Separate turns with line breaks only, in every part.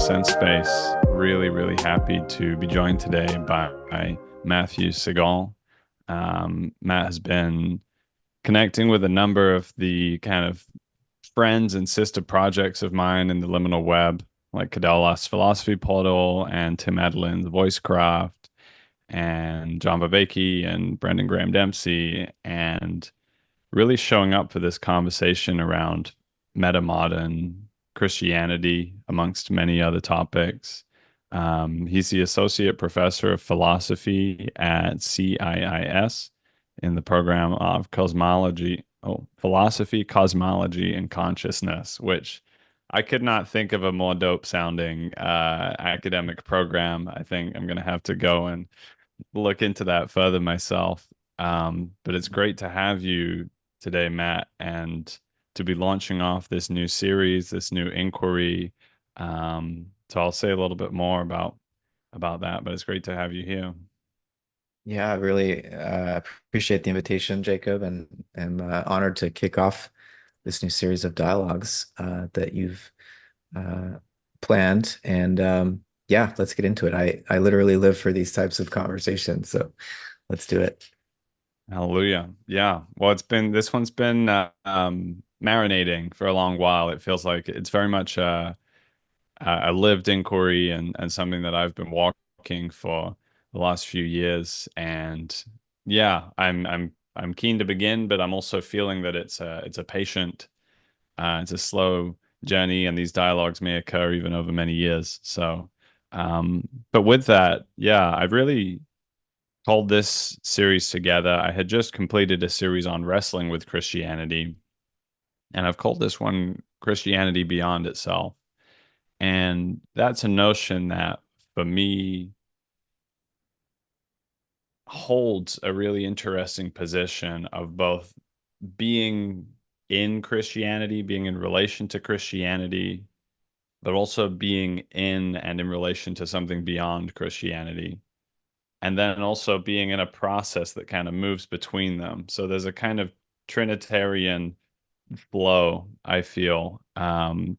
SENSESPACE. Really, really happy to be joined today by Matthew Segall. Matt has been connecting with a number of the kind of friends and sister projects of mine in the liminal web, like Cadella's Philosophy Portal and Tim Adlin's Voicecraft and John Vervaeke and Brendan Graham Dempsey, and really showing up for this conversation around metamodern Christianity, amongst many other topics. He's the associate professor of philosophy at CIIS in the program of philosophy, cosmology, and consciousness, which I could not think of a more dope sounding academic program. I think I'm going to have to go and look into that further myself. But it's great to have you today, Matt, and to be launching off this new series, this new inquiry. So I'll say a little bit more about that, but it's great to have you here.
Yeah, I really appreciate the invitation, Jacob, and am honored to kick off this new series of dialogues that you've uh, planned. And yeah, let's get into it. I literally live for these types of conversations, so let's do it.
Hallelujah. Yeah. Well, this one's been marinating for a long while. It feels like it's very much a lived inquiry and something that I've been walking for the last few years. And yeah, I'm keen to begin, but I'm also feeling that it's a patient, it's a slow journey, and these dialogues may occur even over many years. So, but with that, yeah, I've really called this series together. I had just completed a series on wrestling with Christianity, and I've called this one Christianity Beyond Itself. And that's a notion that, for me, holds a really interesting position of both being in Christianity, being in relation to Christianity, but also being in and in relation to something beyond Christianity. And then also being in a process that kind of moves between them. So there's a kind of Trinitarian flow, I feel,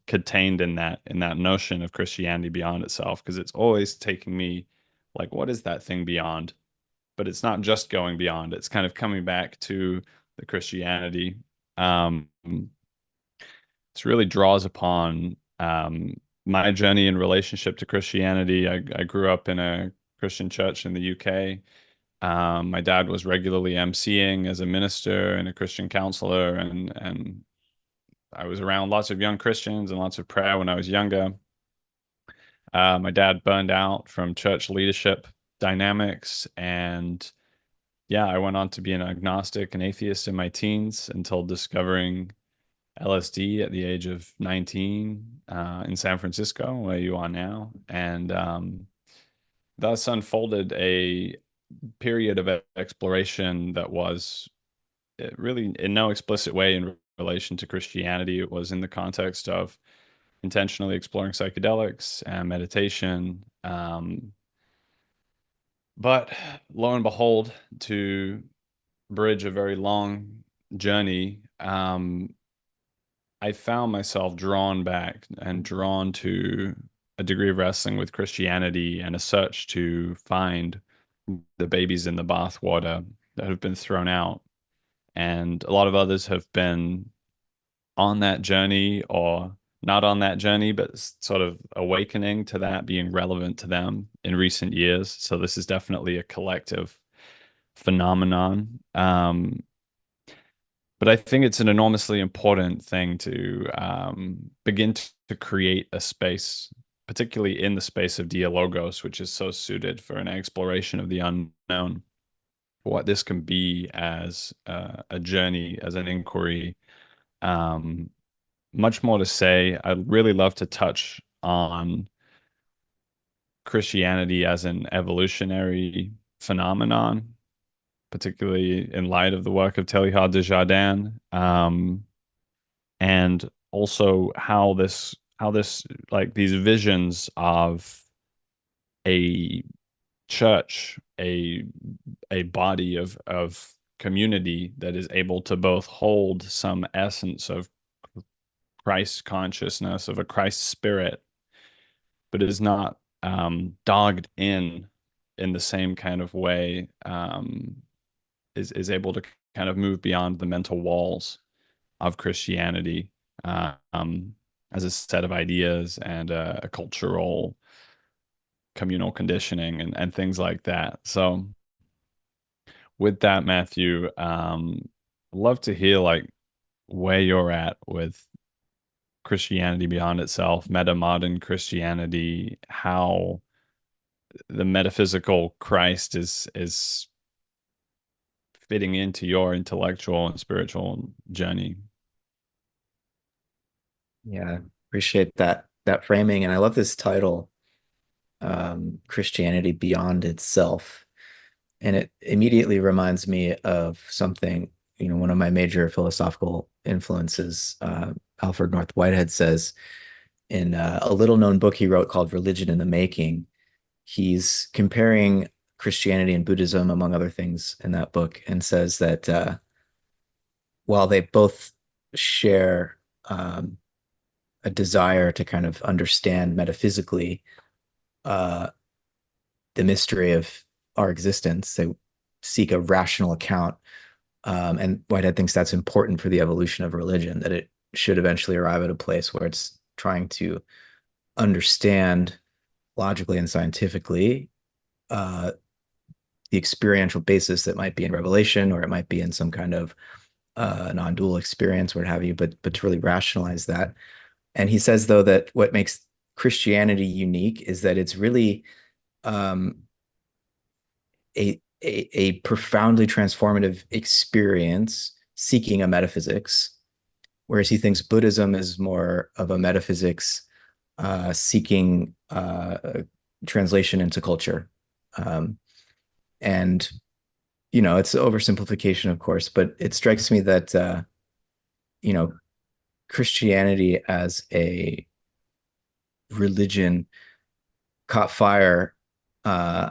contained in that notion of Christianity beyond itself, because it's always taking me like, what is that thing beyond? But it's not just going beyond, it's kind of coming back to the Christianity. This really draws upon my journey in relationship to Christianity. I grew up in a Christian church in the UK. My dad was regularly emceeing as a minister and a Christian counselor, and I was around lots of young Christians and lots of prayer when I was younger. My dad burned out from church leadership dynamics, and yeah, I went on to be an agnostic and atheist in my teens until discovering LSD at the age of 19 in San Francisco, where you are now, and thus unfolded a period of exploration that was really in no explicit way in relation to Christianity. It was in the context of intentionally exploring psychedelics and meditation. But lo and behold, to bridge a very long journey, I found myself drawn back and drawn to a degree of wrestling with Christianity and a search to find the babies in the bathwater that have been thrown out. And a lot of others have been on that journey or not on that journey, but sort of awakening to that being relevant to them in recent years. So this is definitely a collective phenomenon. But I think it's an enormously important thing to begin to create a space, particularly in the space of dialogos, which is so suited for an exploration of the unknown. What this can be as a journey, as an inquiry. Um, Much more to say. I'd really love to touch on Christianity as an evolutionary phenomenon, particularly in light of the work of Teilhard de Chardin, and also how this like these visions of a church, a body of community that is able to both hold some essence of Christ consciousness, of a Christ spirit, but is not dogged in the same kind of way, is able to kind of move beyond the mental walls of Christianity, as a set of ideas and a cultural communal conditioning and things like that. So with that, Matthew, I'd love to hear like where you're at with Christianity beyond itself, metamodern Christianity, how the metaphysical Christ is fitting into your intellectual and spiritual journey.
Yeah, appreciate that framing, and I love this title, Christianity Beyond Itself. And it immediately reminds me of something, one of my major philosophical influences, Alfred North Whitehead says in a little known book he wrote called Religion in the Making. He's comparing Christianity and Buddhism, among other things, in that book, and says that while they both share a desire to kind of understand metaphysically uh, the mystery of our existence, they seek a rational account. And Whitehead thinks that's important for the evolution of religion, that it should eventually arrive at a place where it's trying to understand logically and scientifically uh, the experiential basis that might be in revelation, or it might be in some kind of non-dual experience, or what have you, but to really rationalize that. And he says, though, that what makes Christianity unique is that it's really um, a profoundly transformative experience seeking a metaphysics, whereas he thinks Buddhism is more of a metaphysics seeking translation into culture. Um, and, it's oversimplification, of course, but it strikes me that, you know, Christianity as a religion caught fire uh,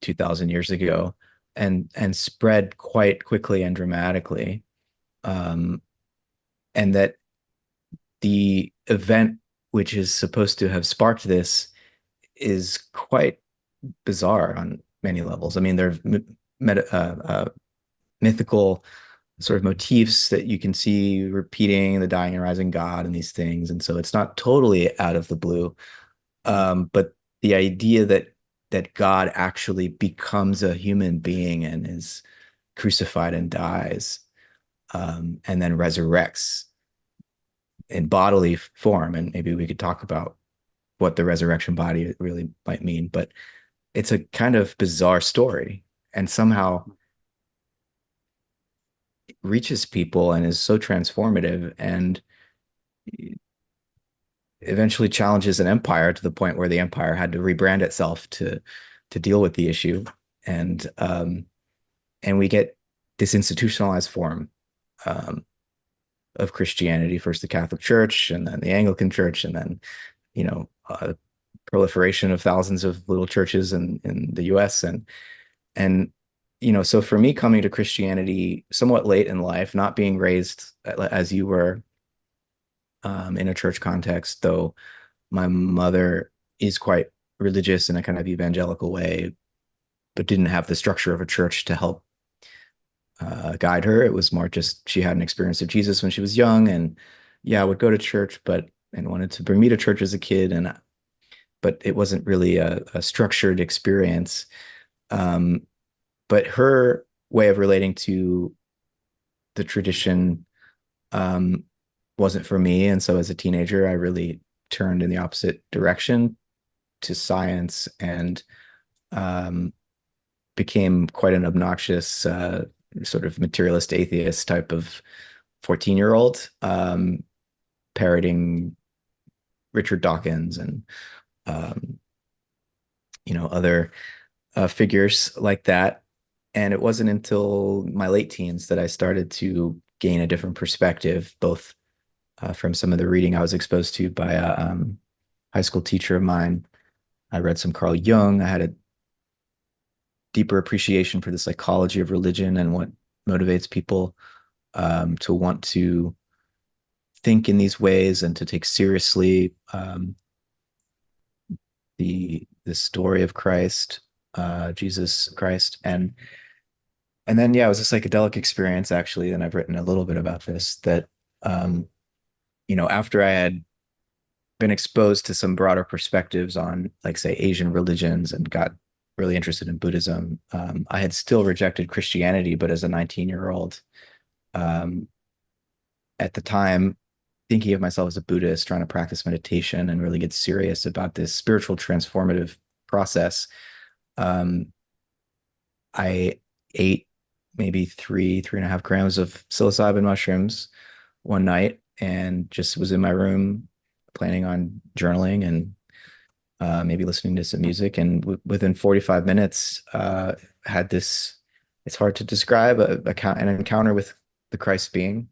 2,000 years ago and spread quite quickly and dramatically. Um, and that the event which is supposed to have sparked this is quite bizarre on many levels. I mean, there are mythical sort of motifs that you can see repeating the dying and rising God and these things. And so it's not totally out of the blue. But the idea that God actually becomes a human being and is crucified and dies, and then resurrects in bodily form. And maybe we could talk about what the resurrection body really might mean, but it's a kind of bizarre story and somehow reaches people and is so transformative and eventually challenges an empire to the point where the empire had to rebrand itself to deal with the issue. And we get this institutionalized form of Christianity, first the Catholic Church and then the Anglican Church, and then proliferation of thousands of little churches in the US. And so for me, coming to Christianity somewhat late in life, not being raised as you were in a church context, though my mother is quite religious in a kind of evangelical way, but didn't have the structure of a church to help guide her. It was more just she had an experience of Jesus when she was young, and yeah, would go to church, and wanted to bring me to church as a kid, but it wasn't really a structured experience. Um, but her way of relating to the tradition um, wasn't for me, and so as a teenager, I really turned in the opposite direction to science and um, became quite an obnoxious sort of materialist atheist type of 14-year-old, parroting Richard Dawkins and um, other figures like that. And it wasn't until my late teens that I started to gain a different perspective, both from some of the reading I was exposed to by a high school teacher of mine. I read some Carl Jung. I had a deeper appreciation for the psychology of religion and what motivates people to want to think in these ways and to take seriously the story of Christ, Jesus Christ, and then yeah, it was a psychedelic experience actually, and I've written a little bit about this that um, after I had been exposed to some broader perspectives on, like, say, Asian religions and got really interested in Buddhism, I had still rejected Christianity, but as a 19-year-old, um, at the time, thinking of myself as a Buddhist, trying to practice meditation and really get serious about this spiritual transformative process, um, I ate maybe 3.5 grams of psilocybin mushrooms one night and just was in my room planning on journaling and maybe listening to some music. And within 45 minutes, had this, it's hard to describe, an encounter with the Christ being.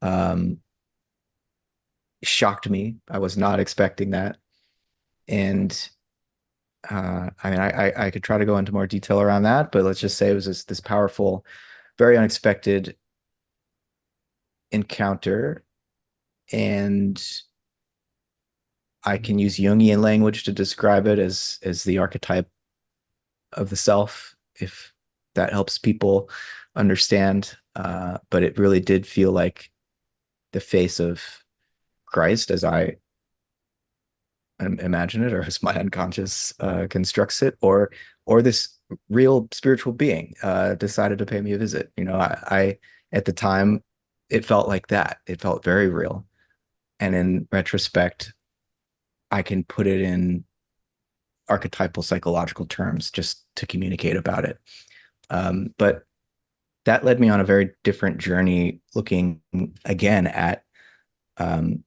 Um, Shocked me. I was not expecting that. And I mean, I could try to go into more detail around that, but let's just say it was this powerful, very unexpected encounter. And I can use Jungian language to describe it as the archetype of the self, if that helps people understand. But it really did feel like the face of Christ as I imagine it, or as my unconscious constructs it, or this real spiritual being decided to pay me a visit. I at the time it felt like that. It felt very real, and in retrospect, I can put it in archetypal psychological terms just to communicate about it. But that led me on a very different journey, looking again at um,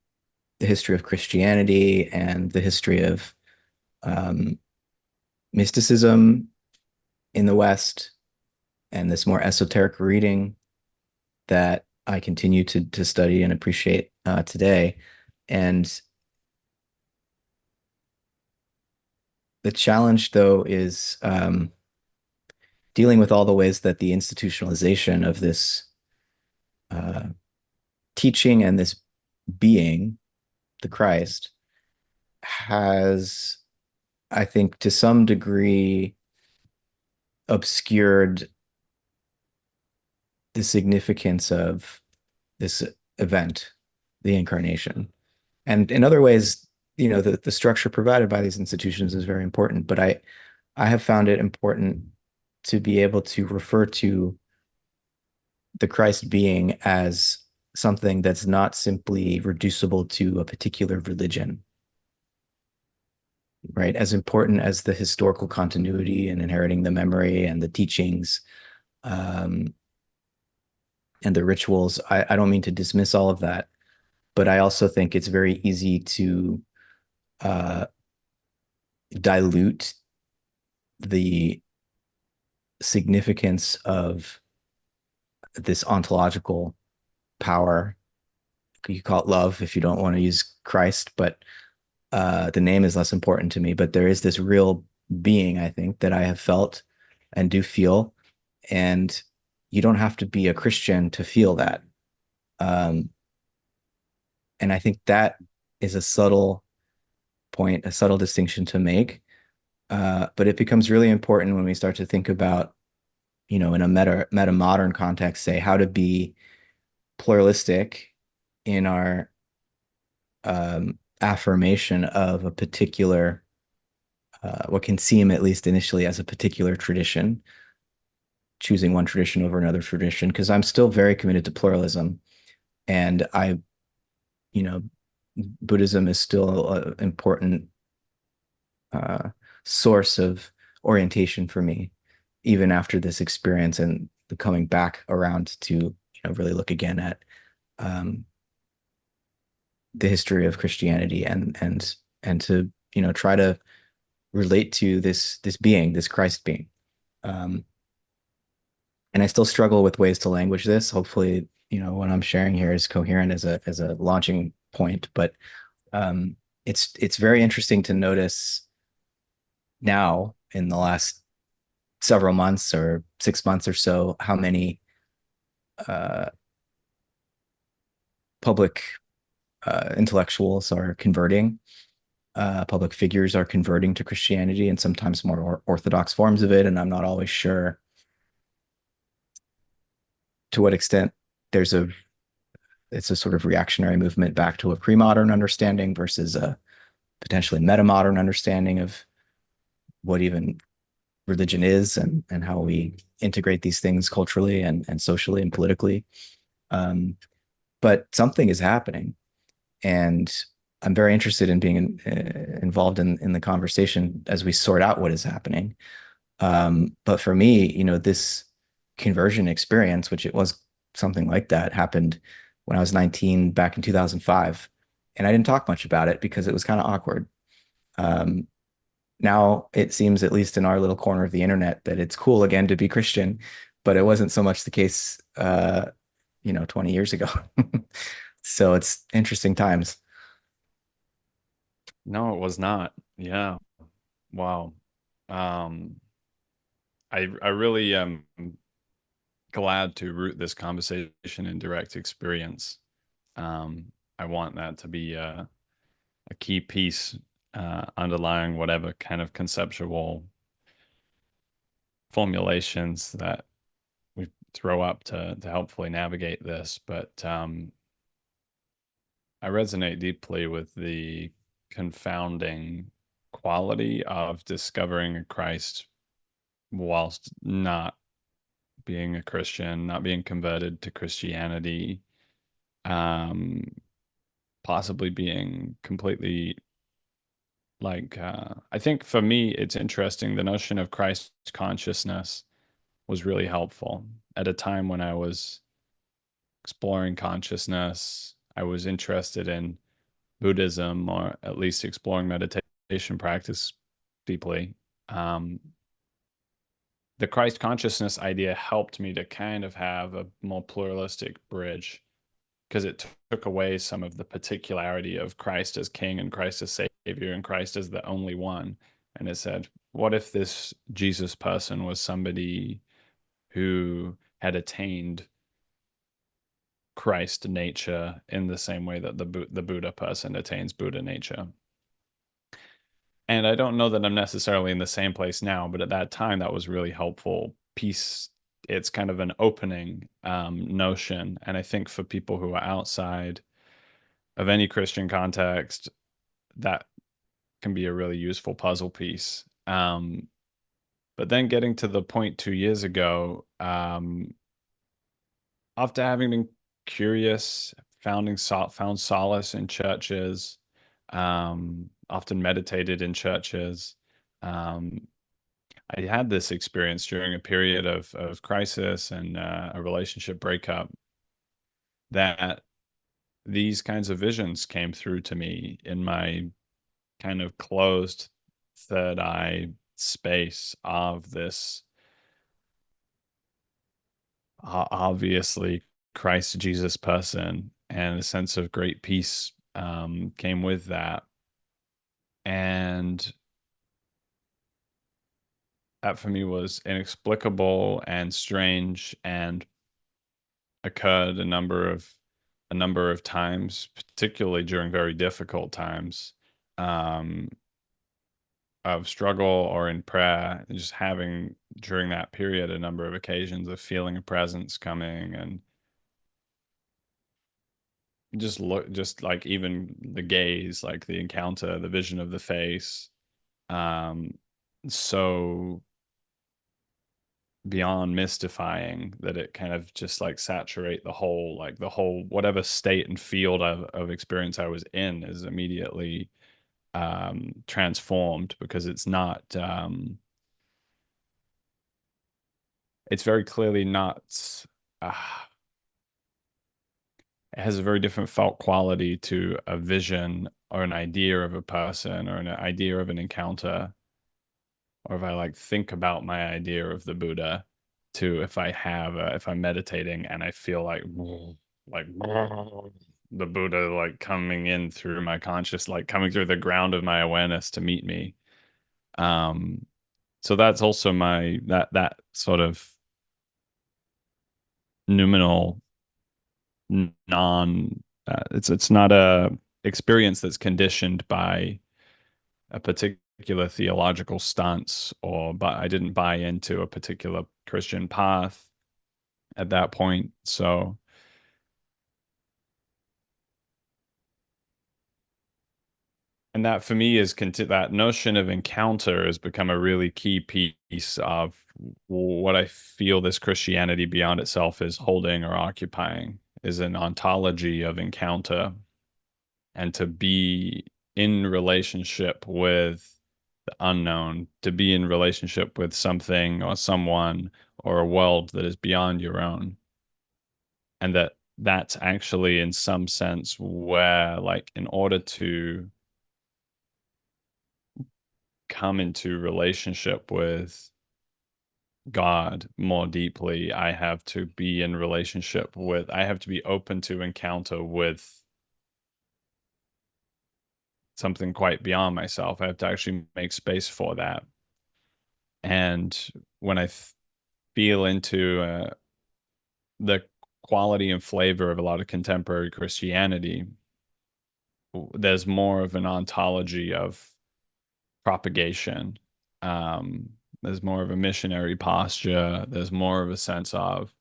the history of Christianity and the history of um, mysticism in the West, and this more esoteric reading that I continue to study and appreciate today. And the challenge, though, is dealing with all the ways that the institutionalization of this uh, teaching and this being, the Christ, has, I think, to some degree, obscured the significance of this event, the incarnation. And in other ways, the structure provided by these institutions is very important, but I have found it important to be able to refer to the Christ being as something that's not simply reducible to a particular religion, right? As important as the historical continuity and inheriting the memory and the teachings, um, and the rituals, I don't mean to dismiss all of that, but I also think it's very easy to uh, dilute the significance of this ontological power. You call it love if you don't want to use Christ, but the name is less important to me. But there is this real being, I think, that I have felt and do feel, and you don't have to be a Christian to feel that. Um, and I think that is a subtle point, a subtle distinction to make. But it becomes really important when we start to think about, in a meta modern context, say how to be pluralistic in our affirmation of a particular, what can seem, at least initially, as a particular tradition, choosing one tradition over another tradition, because I'm still very committed to pluralism. And you know, Buddhism is still an important uh, source of orientation for me, even after this experience and the coming back around to, really look again at um, the history of Christianity and to, try to relate to this being, this Christ being. Um, and I still struggle with ways to language this. Hopefully, what I'm sharing here is coherent as a launching point. But it's very interesting to notice now in the last several months or 6 months or so how many uh, public intellectuals are converting. public figures are converting to Christianity and sometimes more orthodox forms of it. And I'm not always sure to what extent there's a it's a sort of reactionary movement back to a pre-modern understanding versus a potentially metamodern understanding of what even religion is and how we integrate these things culturally and socially and politically. Um, but something is happening, and I'm very interested in being involved in the conversation as we sort out what is happening. But for me, this conversion experience, which it was something like that, happened when I was 19 back in 2005. And I didn't talk much about it because it was kind of awkward. Um, Now it seems, at least in our little corner of the internet, that it's cool again to be Christian, but it wasn't so much the case, 20 years ago. So it's interesting times.
No, it was not. Yeah. Wow. Um, I really am glad to root this conversation in direct experience. I want that to be a key piece underlying whatever kind of conceptual formulations that we throw up to helpfully navigate this. But I resonate deeply with the confounding quality of discovering a Christ whilst not being a Christian, not being converted to Christianity, um, possibly being completely I think for me, it's interesting. The notion of Christ consciousness was really helpful at a time when I was exploring consciousness. I was interested in Buddhism, or at least exploring meditation practice deeply. Um, the Christ consciousness idea helped me to kind of have a more pluralistic bridge because it took away some of the particularity of Christ as king and Christ as savior and Christ as the only one. And it said, what if this Jesus person was somebody who had attained Christ nature in the same way that the Buddha person attains Buddha nature? And I don't know that I'm necessarily in the same place now, but at that time, that was really helpful piece. It's kind of an opening notion. And I think for people who are outside of any Christian context, that can be a really useful puzzle piece. But then getting to the point 2 years ago, after having been curious, found solace in churches, often meditated in churches. Um, I had this experience during a period of crisis and a relationship breakup that these kinds of visions came through to me in my kind of closed third eye space of this obviously Christ Jesus person, and a sense of great peace came with that. And that for me was inexplicable and strange and occurred a number of times, particularly during very difficult times um, of struggle or in prayer, and just having during that period a number of occasions of feeling a presence coming, and just like even the gaze, like the encounter, the vision of the face, um so beyond mystifying that it kind of just like saturate the whole whatever state and field of experience I was in is immediately transformed, because it's very clearly not uh, it has a very different felt quality to a vision or an idea of a person or an idea of an encounter, or if I like think about my idea of the Buddha, to if I'm meditating and I feel like the Buddha like coming in through my conscious, like coming through the ground of my awareness to meet me. Um, so that's also my that sort of numinal non it's not a experience that's conditioned by a particular theological stance, but I didn't buy into a particular Christian path at that point. So, and that for me is that notion of encounter has become a really key piece of what I feel this Christianity beyond itself is holding or occupying, is an ontology of encounter, and to be in relationship with the unknown, to be in relationship with something or someone or a world that is beyond your own. And that's actually in some sense where, like, in order to come into relationship with God more deeply, I have to be open to encounter with something quite beyond myself. I have to actually make space for that. And when I feel into the quality and flavor of a lot of contemporary Christianity, there's more of an ontology of propagation. Um, there's more of a missionary posture. There's more of a sense of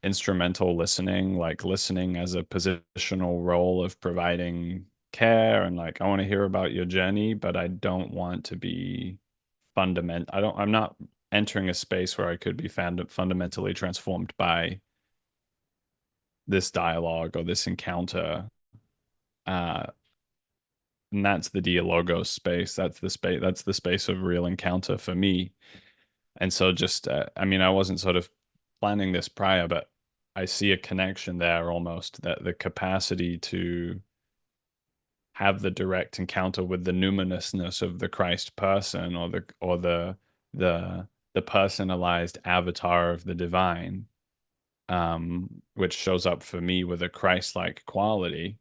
instrumental listening, like listening as a positional role of providing care. And like, I want to hear about your journey, but I don't want to be I'm not entering a space where I could be fundamentally transformed by this dialogue or this encounter. Uh, and that's the dialogos space. That's the space of real encounter for me. And so just, I mean, I wasn't sort of planning this prior, but I see a connection there almost, that the capacity to have the direct encounter with the numinousness of the Christ person, the the personalized avatar of the divine, which shows up for me with a Christ-like quality,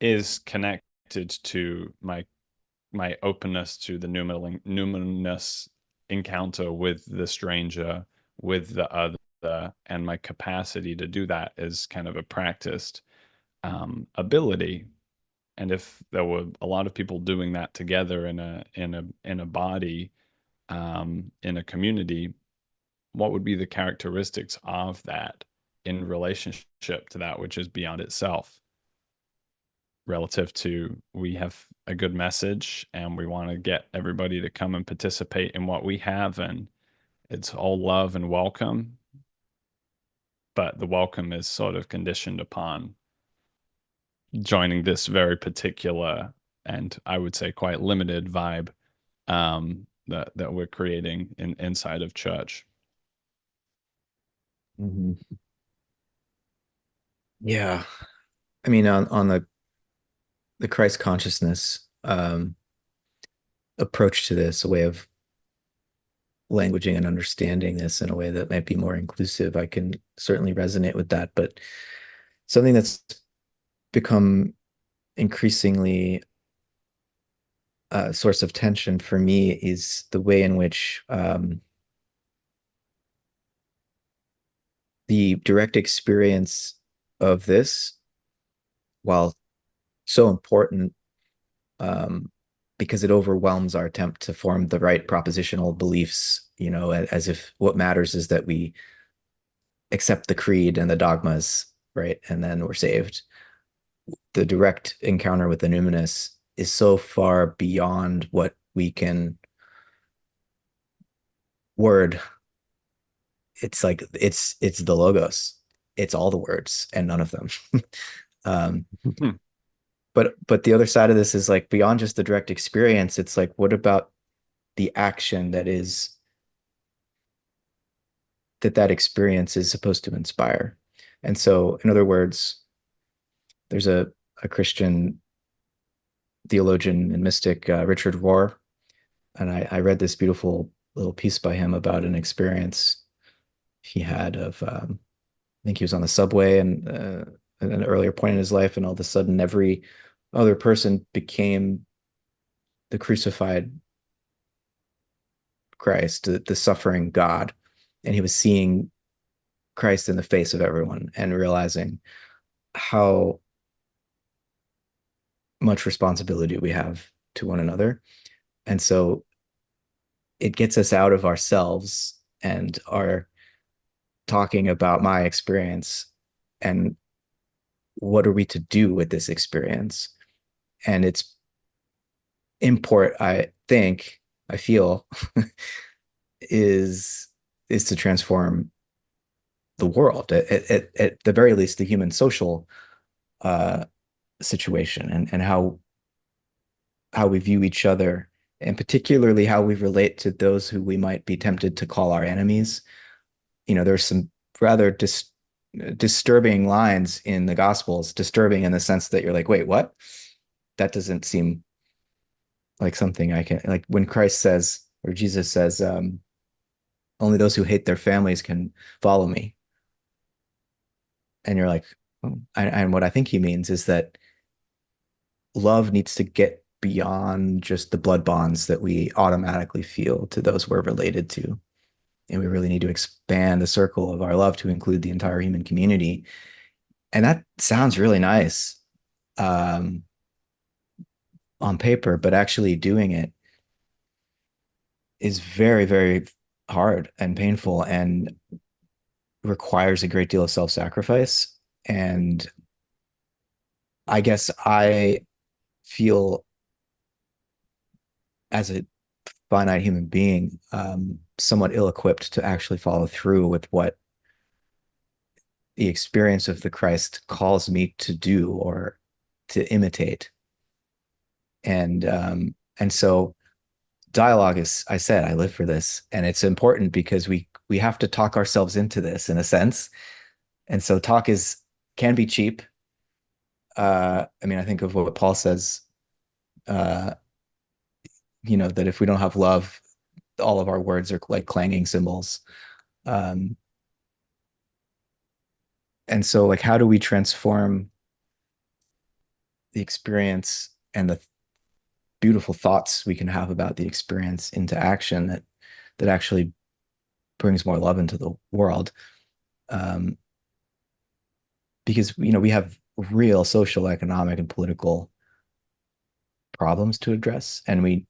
is connected to my openness to the numinous encounter with the stranger, with the other, and my capacity to do that is kind of a practiced ability. And if there were a lot of people doing that together in a body, in a community, what would be the characteristics of that in relationship to that which is beyond itself? Relative to, we have a good message and we want to get everybody to come and participate in what we have, and it's all love and welcome, but the welcome is sort of conditioned upon joining this very particular, and I would say quite limited vibe, that we're creating inside of church.
Mhm. Yeah. I mean, on the Christ consciousness approach to this, a way of languaging and understanding this in a way that might be more inclusive, I can certainly resonate with that. But something that's become increasingly a source of tension for me is the way in which the direct experience of this, while so important, um, because it overwhelms our attempt to form the right propositional beliefs, as if what matters is that we accept the creed and the dogmas, right? And then we're saved. The direct encounter with the numinous is so far beyond what we can word. It's like it's the logos. It's all the words and none of them. um, but the other side of this is like beyond just the direct experience. It's like, what about the action that experience is supposed to inspire? And so, in other words, there's a Christian theologian and mystic, Richard Rohr, and I read this beautiful little piece by him about an experience he had of I think he was on the subway and at an earlier point in his life, and all of a sudden every other person became the crucified Christ, the suffering God, and he was seeing Christ in the face of everyone and realizing how much responsibility we have to one another. And so it gets us out of ourselves and our talking about my experience and what are we to do with this experience. And its import, I think, I feel, is is to transform the world, at the very least, the human social uh, situation, and how we view each other, and particularly how we relate to those who we might be tempted to call our enemies. There's some rather disturbing lines in the Gospels, disturbing in the sense that you're like, wait, what? That doesn't seem like something I can, like when Christ says, or Jesus says, only those who hate their families can follow me. And you're like, oh. And what I think he means is that love needs to get beyond just the blood bonds that we automatically feel to those we're related to. And we really need to expand the circle of our love to include the entire human community. And that sounds really nice, um, on paper, but actually doing it is very, very hard and painful and requires a great deal of self-sacrifice. And I guess I feel, as a finite human being, somewhat ill-equipped to actually follow through with what the experience of the Christ calls me to do or to imitate. And so dialogue is, I said, I live for this, and it's important because we have to talk ourselves into this in a sense. And so talk is can be cheap. I mean, I think of what Paul says, uh, that if we don't have love, all of our words are like clanging cymbals. Um, and so, like, how do we transform the experience and the beautiful thoughts we can have about the experience into action that actually brings more love into the world? Um, because we have real social, economic, and political problems to address, and we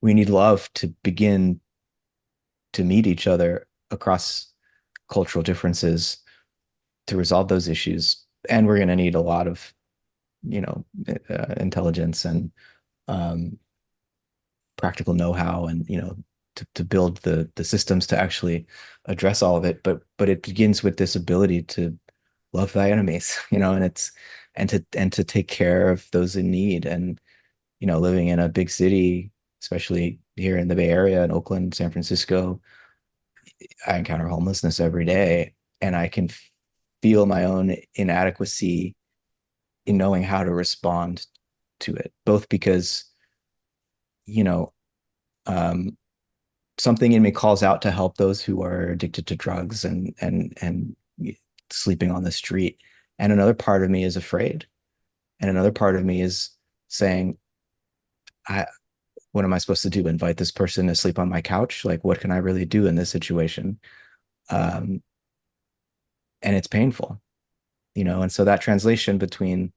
need love to begin to meet each other across cultural differences to resolve those issues. And we're going to need a lot of, intelligence and um, practical know-how, and to build the systems to actually address all of it. But it begins with this ability to love thy enemies, and to take care of those in need. And living in a big city, especially here in the Bay Area, in Oakland, San Francisco, I encounter homelessness every day, and I can feel my own inadequacy in knowing how to respond to it, both because, you know, um, something in me calls out to help those who are addicted to drugs and sleeping on the street. And another part of me is afraid. And another part of me is saying, I, what am I supposed to do? Invite this person to sleep on my couch? Like, what can I really do in this situation? Um, and it's painful, and so that translation between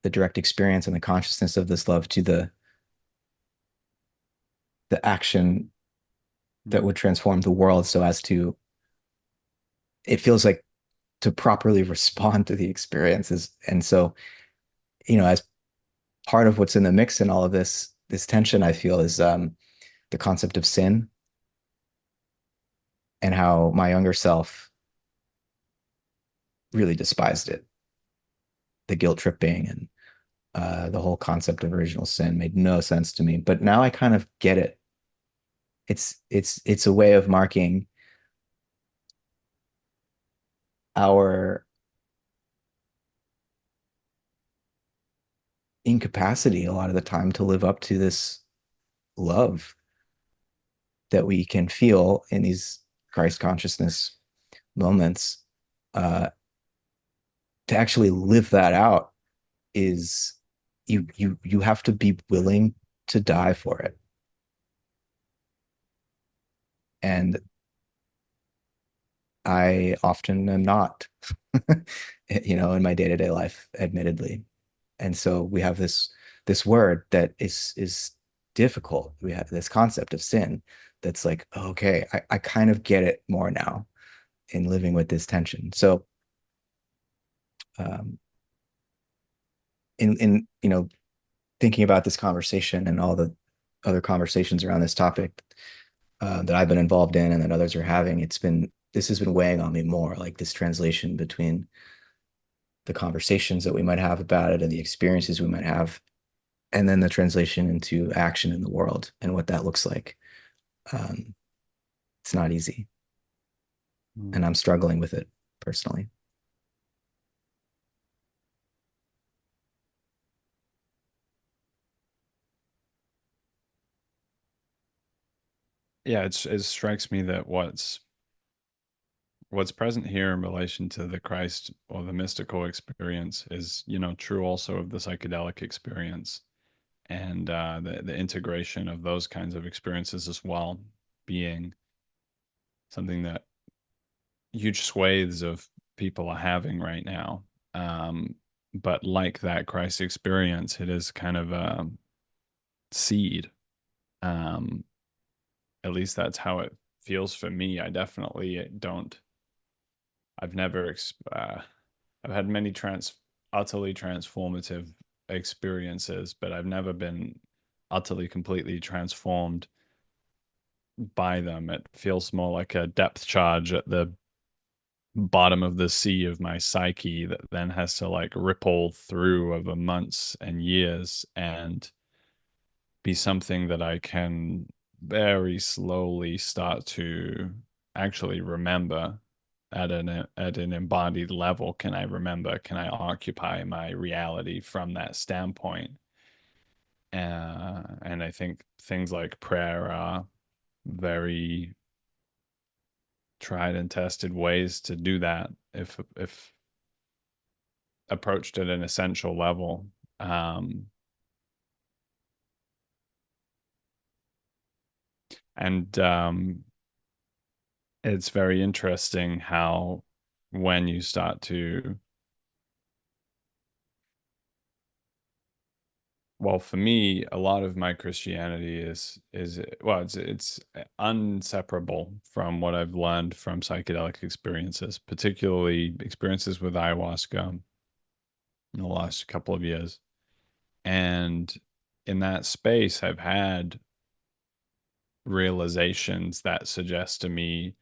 the direct experience and the consciousness of this love to the action that would transform the world, so as to, it feels like, to properly respond to the experiences. And so, as part of what's in the mix in all of this tension, I feel, is the concept of sin, and how my younger self really despised it. The guilt tripping and the whole concept of original sin made no sense to me. But now I kind of get it. It's a way of marking our incapacity a lot of the time to live up to this love that we can feel in these Christ consciousness moments. To actually live that out is, you have to be willing to die for it. And I often am not, in my day-to-day life, admittedly. And so we have this word that is difficult. We have this concept of sin that's like, okay, I kind of get it more now in living with this tension. So um, in thinking about this conversation and all the other conversations around this topic that I've been involved in and that others are having, this has been weighing on me more, like this translation between the conversations that we might have about it and the experiences we might have, and then the translation into action in the world and what that looks like. Um, it's not easy, and
Mm.
I'm struggling with it personally.
Yeah, it strikes me that what's present here in relation to the Christ or the mystical experience is, true also of the psychedelic experience, and the integration of those kinds of experiences as well, being something that huge swathes of people are having right now. Um, but like that Christ experience, it is kind of a seed. Um, at least that's how it feels for me. I definitely don't. I've never. I've had many utterly transformative experiences, but I've never been utterly completely transformed by them. It feels more like a depth charge at the bottom of the sea of my psyche that then has to like ripple through over months and years and be something that I can very slowly start to actually remember at an embodied level. Can I remember? Can I occupy my reality from that standpoint? And I think things like prayer are very tried and tested ways to do that if approached at an essential level. Um, and it's very interesting how when you start to, well, for me, a lot of my Christianity is well, it's inseparable from what I've learned from psychedelic experiences, particularly experiences with ayahuasca in the last couple of years. And in that space, I've had realizations that suggest to me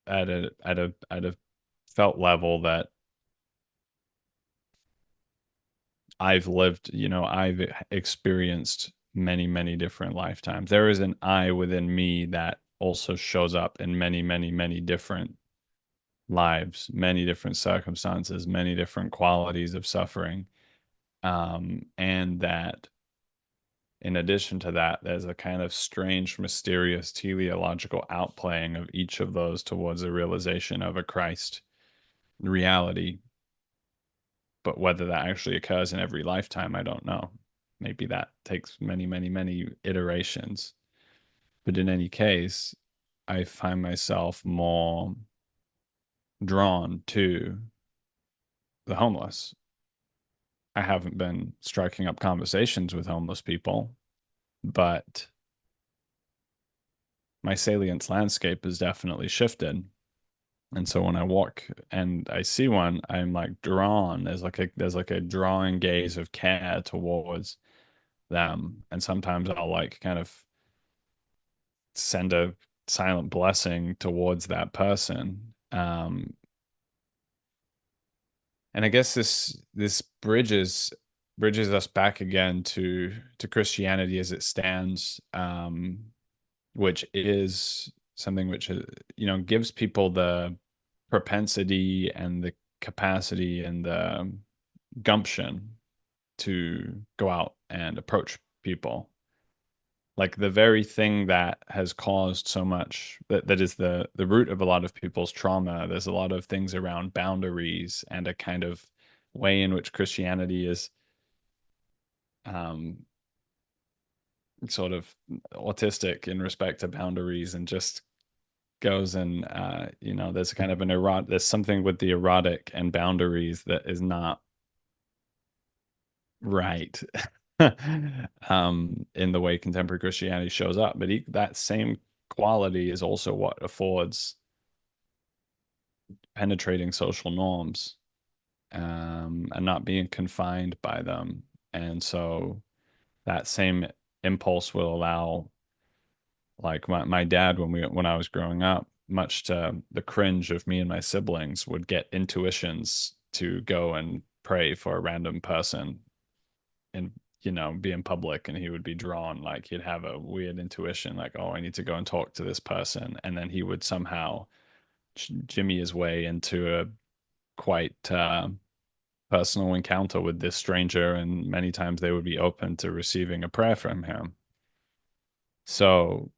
at a felt level that I've lived, I've experienced many, many different lifetimes. There is an I within me that also shows up in many, many, many different lives, many different circumstances, many different qualities of suffering. And that in addition to that, there's a kind of strange, mysterious teleological outplaying of each of those towards a realization of a Christ reality. But whether that actually occurs in every lifetime, I don't know. Maybe that takes many, many, many iterations. But in any case, I find myself more drawn to the homeless. I haven't been striking up conversations with homeless people, but my salience landscape has definitely shifted. And so when I walk and I see one, I'm like drawn. There's like a drawing gaze of care towards them. And sometimes I'll like kind of send a silent blessing towards that person. And I guess this bridges us back again to Christianity as it stands, which is something which gives people the propensity and the capacity and the gumption to go out and approach people, like the very thing that has caused so much, that is the root of a lot of people's trauma. There's a lot of things around boundaries and a kind of way in which Christianity is um sort of autistic in respect to boundaries, and just goes and there's kind of there's something with the erotic and boundaries that is not right. In the way contemporary Christianity shows up. But that same quality is also what affords penetrating social norms, and not being confined by them. And so that same impulse will allow, like my dad, when I was growing up, much to the cringe of me and my siblings, would get intuitions to go and pray for a random person and be in public, and he would be drawn, like he'd have a weird intuition like, oh, I need to go and talk to this person, and then he would somehow jimmy his way into a quite personal encounter with this stranger, and many times they would be open to receiving a prayer from him. So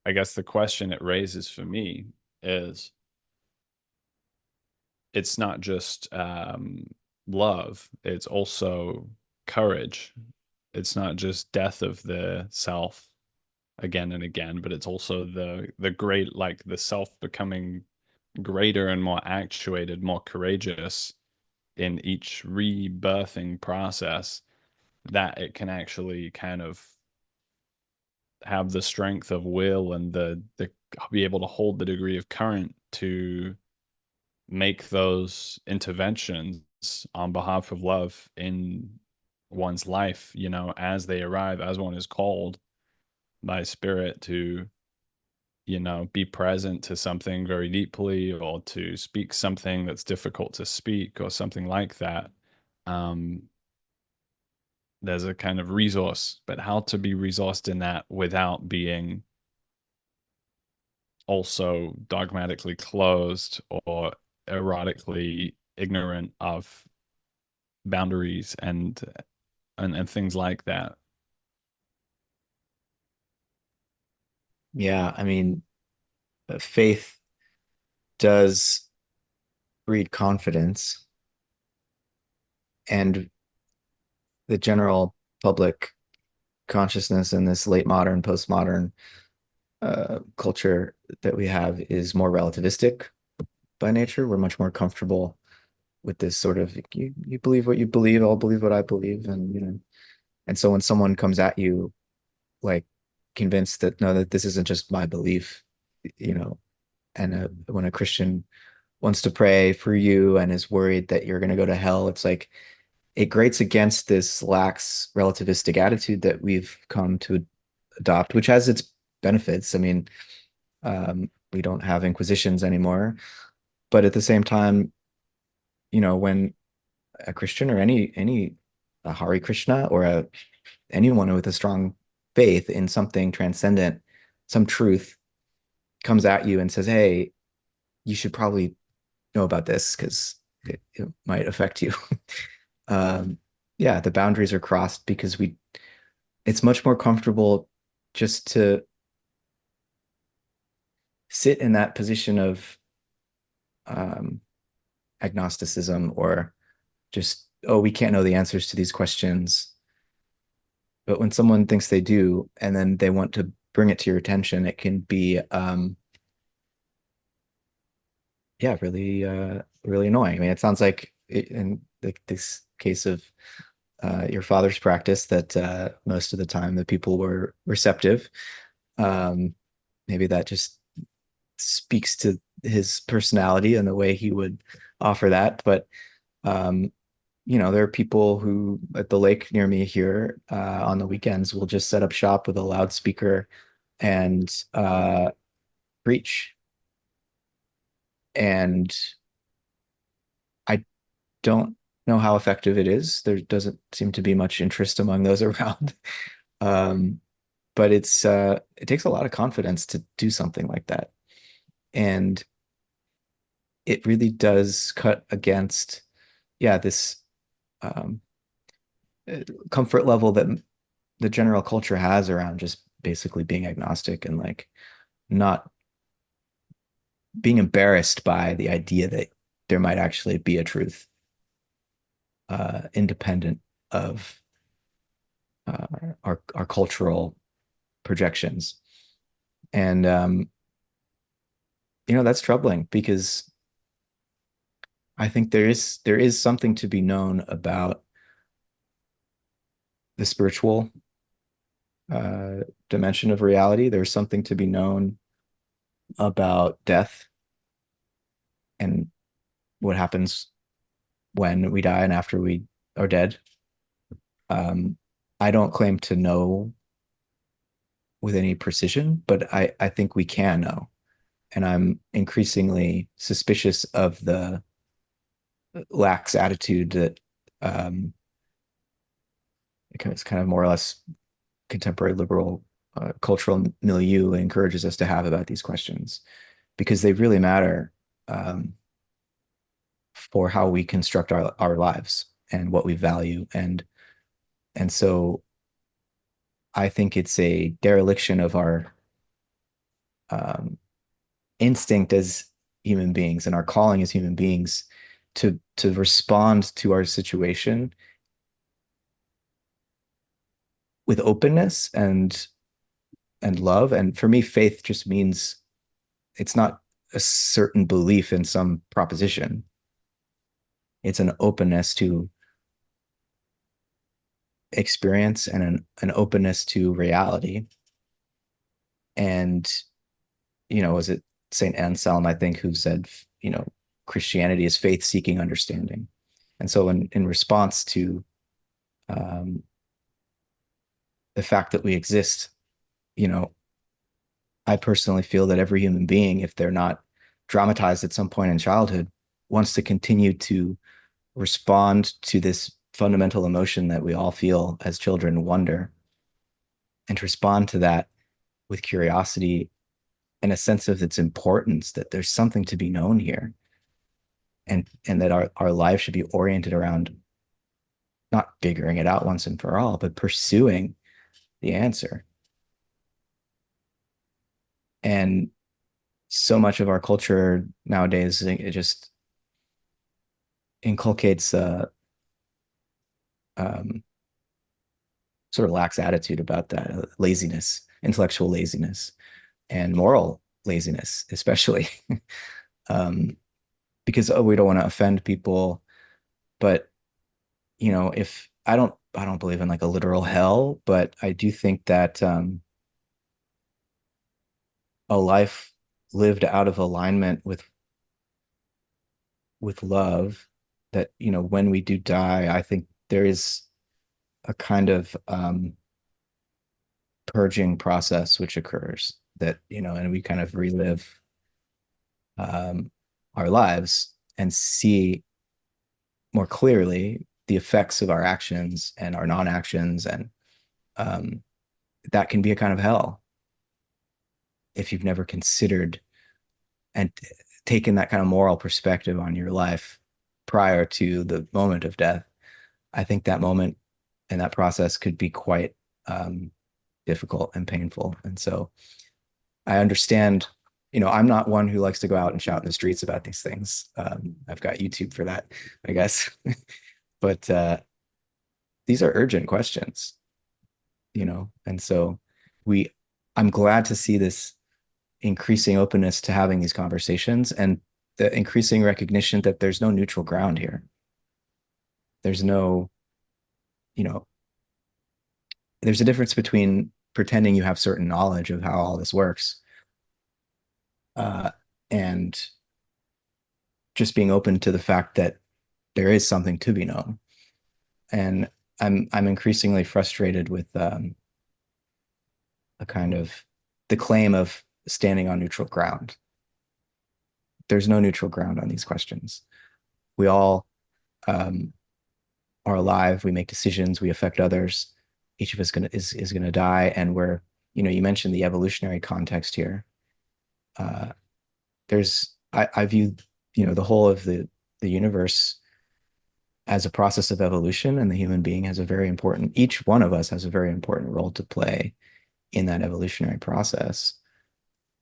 I guess the question it raises for me is, it's not just love, it's also courage. It's not just death of the self again and again, but it's also the great, like the self becoming greater and more actuated, more courageous in each rebirthing process, that it can actually kind of have the strength of will and the be able to hold the degree of current to make those interventions on behalf of love in one's life, as they arrive, as one is called by spirit to, be present to something very deeply, or to speak something that's difficult to speak, or something like that. Um, there's a kind of resource, but how to be resourced in that without being also dogmatically closed or erotically ignorant of boundaries and things like that.
Yeah, I mean, faith does breed confidence, and the general public consciousness in this late modern, postmodern culture that we have is more relativistic by nature. We're much more comfortable with this sort of, you believe what you believe, I'll believe what I believe, and and so when someone comes at you like convinced that no, that this isn't just my belief, you know, and when a Christian wants to pray for you and is worried that you're going to go to hell, it's like it grates against this lax relativistic attitude that we've come to adopt, which has its benefits. I mean, we don't have inquisitions anymore, but at the same time, when a Christian or any a Hare Krishna or anyone with a strong faith in something transcendent, some truth comes at you and says, "Hey, you should probably know about this because it might affect you." um, yeah, the boundaries are crossed because it's much more comfortable just to sit in that position of um, agnosticism, or just, oh, we can't know the answers to these questions. But when someone thinks they do, and then they want to bring it to your attention, it can be, yeah, really, really annoying. I mean, it sounds like in this case of your father's practice, that most of the time the people were receptive. Um, Maybe that just speaks to his personality and the way he would offer that. But um, there are people who at the lake near me here on the weekends will just set up shop with a loudspeaker and preach. And I don't know how effective it is. There doesn't seem to be much interest among those around. Um, but it takes a lot of confidence to do something like that. And it really does cut against, yeah, this um, comfort level that the general culture has around just basically being agnostic and like not being embarrassed by the idea that there might actually be a truth independent of our cultural projections. And that's troubling because I think there is something to be known about the spiritual uh, dimension of reality. There's something to be known about death and what happens when we die and after we are dead. I don't claim to know with any precision, but I think we can know. And I'm increasingly suspicious of the lax attitude that it's kind of more or less contemporary liberal cultural milieu encourages us to have about these questions because they really matter um, for how we construct our lives and what we value. And so I think it's a dereliction of our um, instinct as human beings and our calling as human beings to respond to our situation with openness and love. And for me, faith just means it's not a certain belief in some proposition. It's an openness to experience and an openness to reality. And, was it St. Anselm, I think, who said, Christianity is faith seeking understanding. And so in response to um, the fact that we exist, you know, I personally feel that every human being, if they're not dramatized at some point in childhood, wants to continue to respond to this fundamental emotion that we all feel as children, wonder, and to respond to that with curiosity and a sense of its importance, that there's something to be known here, and that our life should be oriented around not figuring it out once and for all, but pursuing the answer. And so much of our culture nowadays, it just inculcates um, sort of lax attitude about that laziness, intellectual laziness, and moral laziness, especially um, because we don't want to offend people. But if I don't believe in like a literal hell, but I do think that a life lived out of alignment with love, that when we do die, I think there is a kind of purging process which occurs, that and we kind of relive um, our lives and see more clearly the effects of our actions and our non-actions, and um, that can be a kind of hell if you've never considered and taken that kind of moral perspective on your life prior to the moment of death. I think that moment and that process could be quite difficult and painful. And so I understand, I'm not one who likes to go out and shout in the streets about these things. I've got YouTube for that, I guess. But these are urgent questions, and so we, I'm glad to see this increasing openness to having these conversations and the increasing recognition that there's no neutral ground here. There's no, you know, there's a difference between pretending you have certain knowledge of how all this works uh, and just being open to the fact that there is something to be known. And I'm increasingly frustrated with a kind of the claim of standing on neutral ground. There's no neutral ground on these questions. We all um, are alive. We make decisions. We affect others. Each of us is gonna die, and we're you mentioned the evolutionary context here. Uh, I view the whole of the universe as a process of evolution, and the human being has a very important. Each one of us has a very important role to play in that evolutionary process,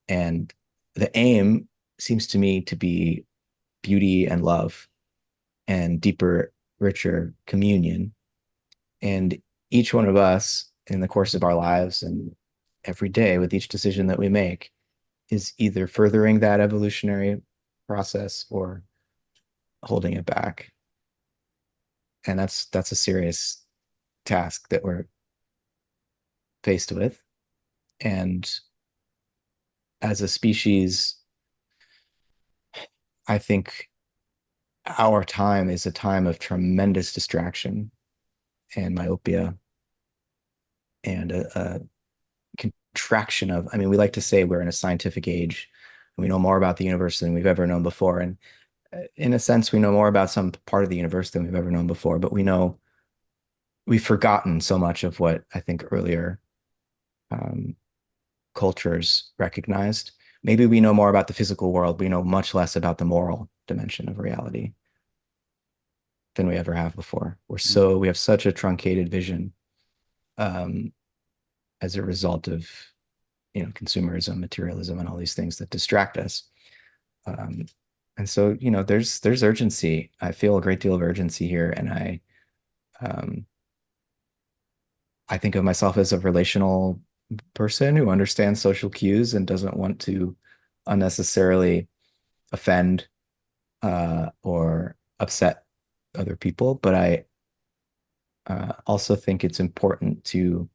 and the aim seems to me to be beauty and love and deeper, richer communion. And each one of us in the course of our lives and every day with each decision that we make is either furthering that evolutionary process or holding it back. And that's a serious task that we're faced with. And as a species, I think our time is a time of tremendous distraction and myopia and a contraction of, I mean, we like to say we're in a scientific age. We know more about the universe than we've ever known before. And in a sense, we know more about some part of the universe than we've ever known before, but we've forgotten so much of what I think earlier um, cultures recognized. Maybe we know more about the physical world. We know much less about the moral dimension of reality than we ever have before. We have such a truncated vision um, as a result of consumerism, materialism, and all these things that distract us. Um, and so there's urgency. I feel a great deal of urgency here, and um, I think of myself as a relational person who understands social cues and doesn't want to unnecessarily offend or upset other people. But I also think it's important to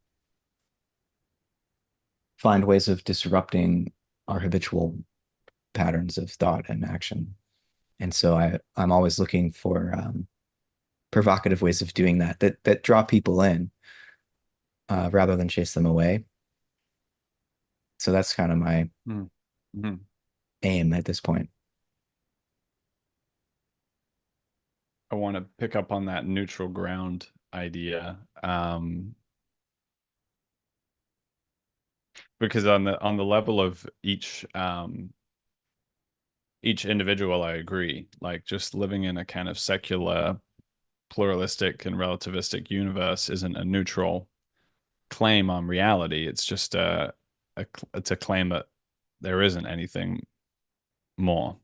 find ways of disrupting our habitual patterns of thought and action. And so I'm always looking for provocative ways of doing that draw people in rather than chase them away. So that's kind of my
Mm-hmm.
aim at this point.
I want to pick up on that neutral ground idea, because on the level of each individual, I agree. Like just living in a kind of secular, pluralistic, and relativistic universe isn't a neutral claim on reality. It's just it's a claim that there isn't anything more,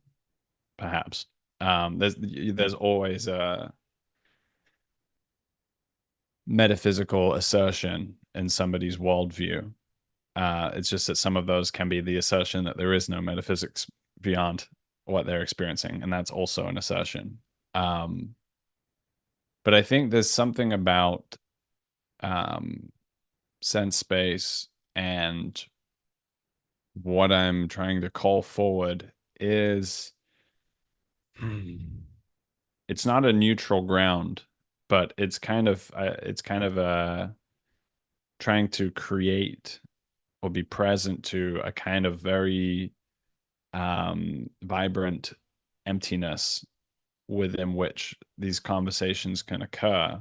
perhaps. There's always a metaphysical assertion in somebody's worldview. It's just that some of those can be the assertion that there is no metaphysics beyond what they're experiencing, and that's also an assertion. Um, but I think there's something about um, sense space and what I'm trying to call forward is it's not a neutral ground, but it's kind of trying to create or be present to a kind of very vibrant emptiness within which these conversations can occur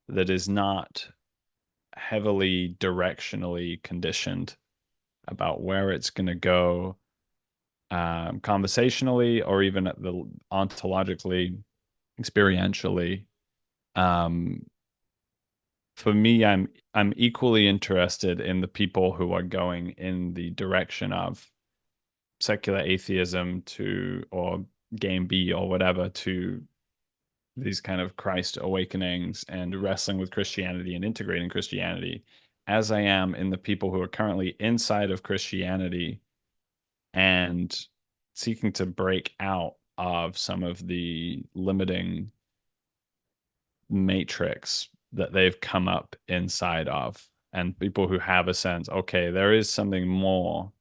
that is not heavily directionally conditioned about where it's going to go conversationally or even at the ontologically, experientially. Um, for me, I'm equally interested in the people who are going in the direction of secular atheism to or game B or whatever to these kind of Christ awakenings and wrestling with Christianity and integrating Christianity as I am in the people who are currently inside of Christianity and seeking to break out of some of the limiting matrix that they've come up inside of. And people who have a sense, okay, there is something more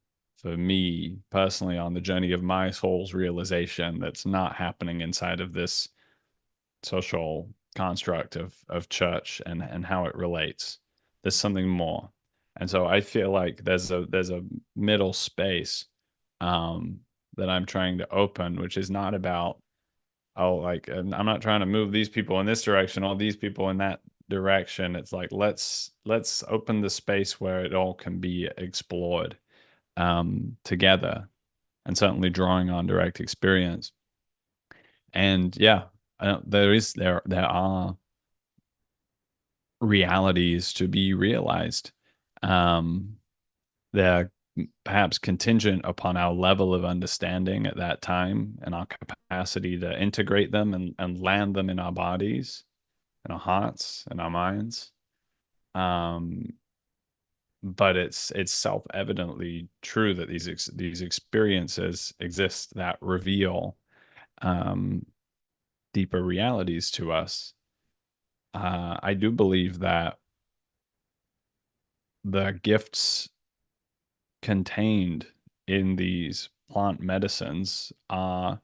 for me personally on the journey of my soul's realization that's not happening inside of this social construct of church and how it relates. There's something more. And so I feel like there's a middle space um, that I'm trying to open, which is not about like I'm not trying to move these people in this direction, all these people in that direction. It's like let's open the space where it all can be explored together, and certainly drawing on direct experience. And yeah, there are realities to be realized. Um, they're perhaps contingent upon our level of understanding at that time and our capacity to integrate them and land them in our bodies, in our hearts, in our minds. Um, but it's self-evidently true that these experiences exist that reveal deeper realities to us. I do believe that the gifts contained in these plant medicines are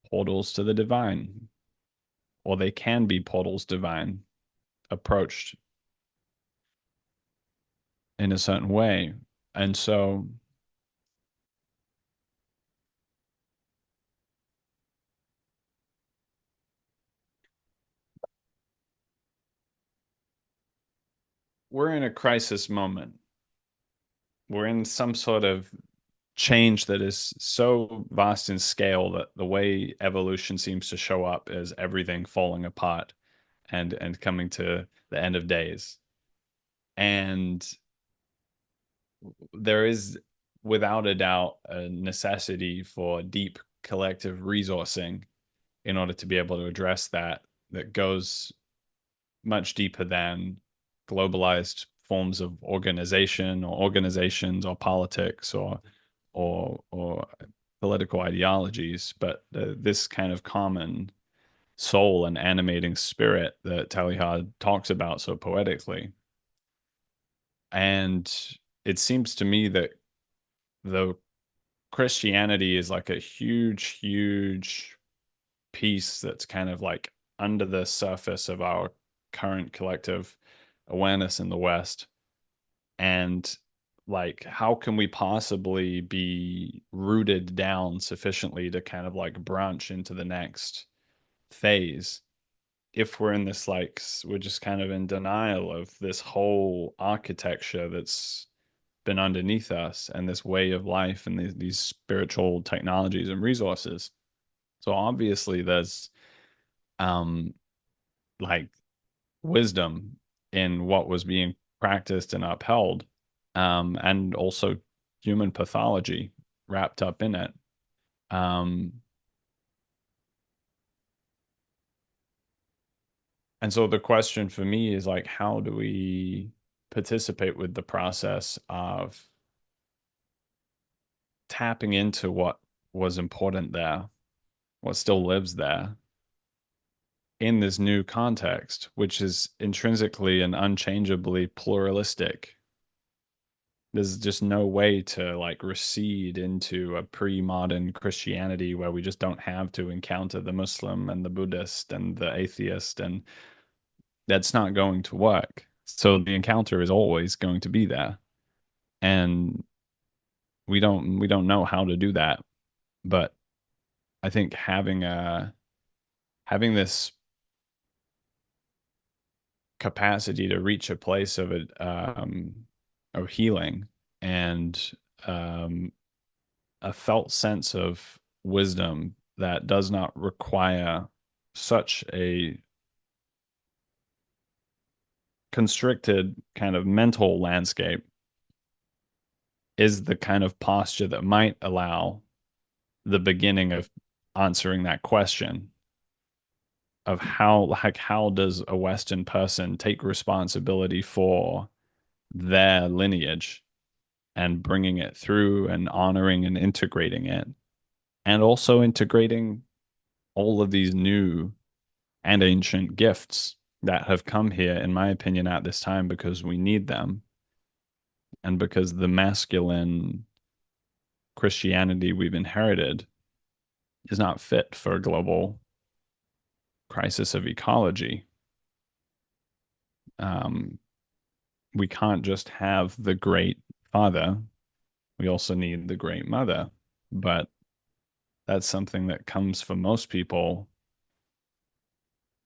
portals to the divine, or they can be portals divine, approached in a certain way. And so we're in a crisis moment. We're in some sort of change that is so vast in scale that the way evolution seems to show up is everything falling apart and coming to the end of days. And there is, without a doubt, a necessity for deep collective resourcing in order to be able to address that, that goes much deeper than globalized forms of organization or organizations or politics or political ideologies, but this kind of common soul and animating spirit that Talihad talks about so poetically. And it seems to me that the Christianity is like a huge, huge piece that's kind of like under the surface of our current collective awareness in the West. And like, how can we possibly be rooted down sufficiently to kind of like branch into the next phase if we're in this, like, we're just kind of in denial of this whole architecture that's been underneath us and this way of life and these spiritual technologies and resources. So obviously there's um like wisdom in what was being practiced and upheld, and also human pathology wrapped up in it. Um, and so the question for me is like, how do we participate with the process of tapping into what was important there, what still lives there in this new context, which is intrinsically and unchangeably pluralistic. There's just no way to like recede into a pre-modern Christianity where we just don't have to encounter the Muslim and the Buddhist and the atheist, and that's not going to work. So the encounter is always going to be there. And we don't know how to do that. But I think having this capacity to reach a place of healing and um, a felt sense of wisdom that does not require such a constricted kind of mental landscape is the kind of posture that might allow the beginning of answering that question of how does a Western person take responsibility for their lineage and bringing it through and honoring and integrating it, and also integrating all of these new and ancient gifts that have come here, in my opinion, at this time because we need them and because the masculine Christianity we've inherited is not fit for a global crisis of ecology. Um, we can't just have the great father. We also need the great mother. But that's something that comes for most people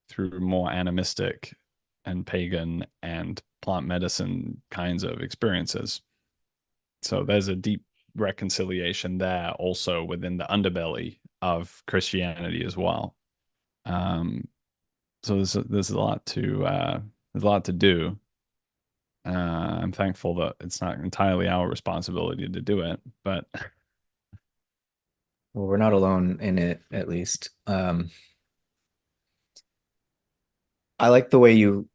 through more animistic and pagan and plant medicine kinds of experiences. So there's a deep reconciliation there also within the underbelly of Christianity as well. Um, so there's a lot to there's a lot to do. I'm thankful that it's not entirely our responsibility to do it, but
Well, we're not alone in it, at least. I like the way you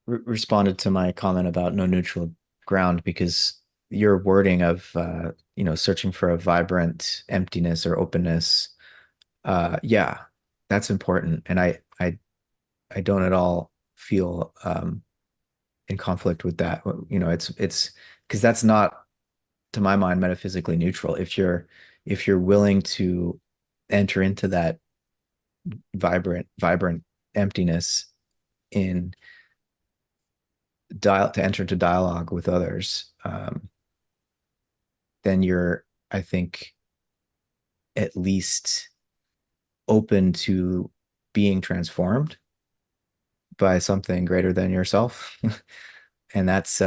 responded to my comment about no neutral ground, because your wording of searching for a vibrant emptiness or openness Yeah, that's important. And I don't at all feel in conflict with that. You know, it's because that's not, to my mind, metaphysically neutral. If you're willing to enter into that vibrant emptiness in to enter into dialogue with others, then you're, I think, at least open to being transformed by something greater than yourself. And that's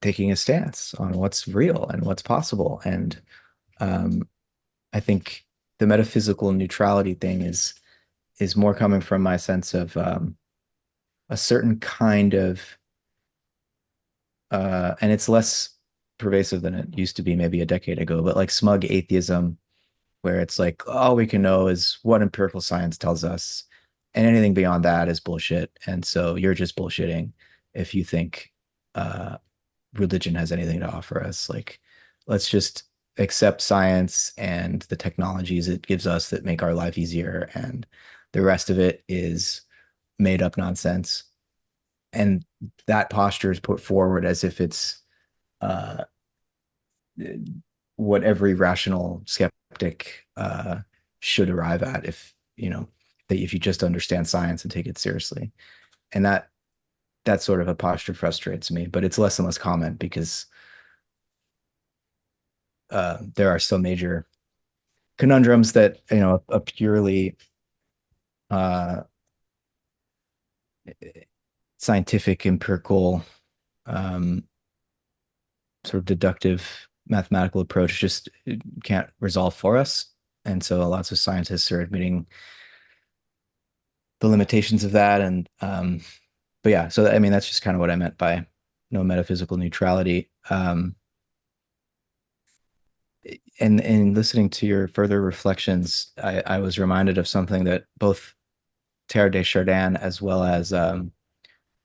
taking a stance on what's real and what's possible. And um, I think the metaphysical neutrality thing is more coming from my sense of a certain kind of and it's less pervasive than it used to be maybe a decade ago, but like smug atheism, where it's like all we can know is what empirical science tells us, and anything beyond that is bullshit. And so you're just bullshitting if you think uh, religion has anything to offer us. Like, let's just accept science and the technologies it gives us that make our life easier, and the rest of it is made up nonsense. And that posture is put forward as if it's uh, what every rational skeptic should arrive at, if you know that if you just understand science and take it seriously. And that sort of a posture frustrates me, but it's less and less common because there are so major conundrums that a purely uh, scientific, empirical, um, sort of deductive, mathematical approach just can't resolve for us. And so lots of scientists are admitting the limitations of that. And but yeah, so I mean that's just kind of what I meant by no metaphysical neutrality. And in listening to your further reflections, I was reminded of something that both Teilhard de Chardin as well as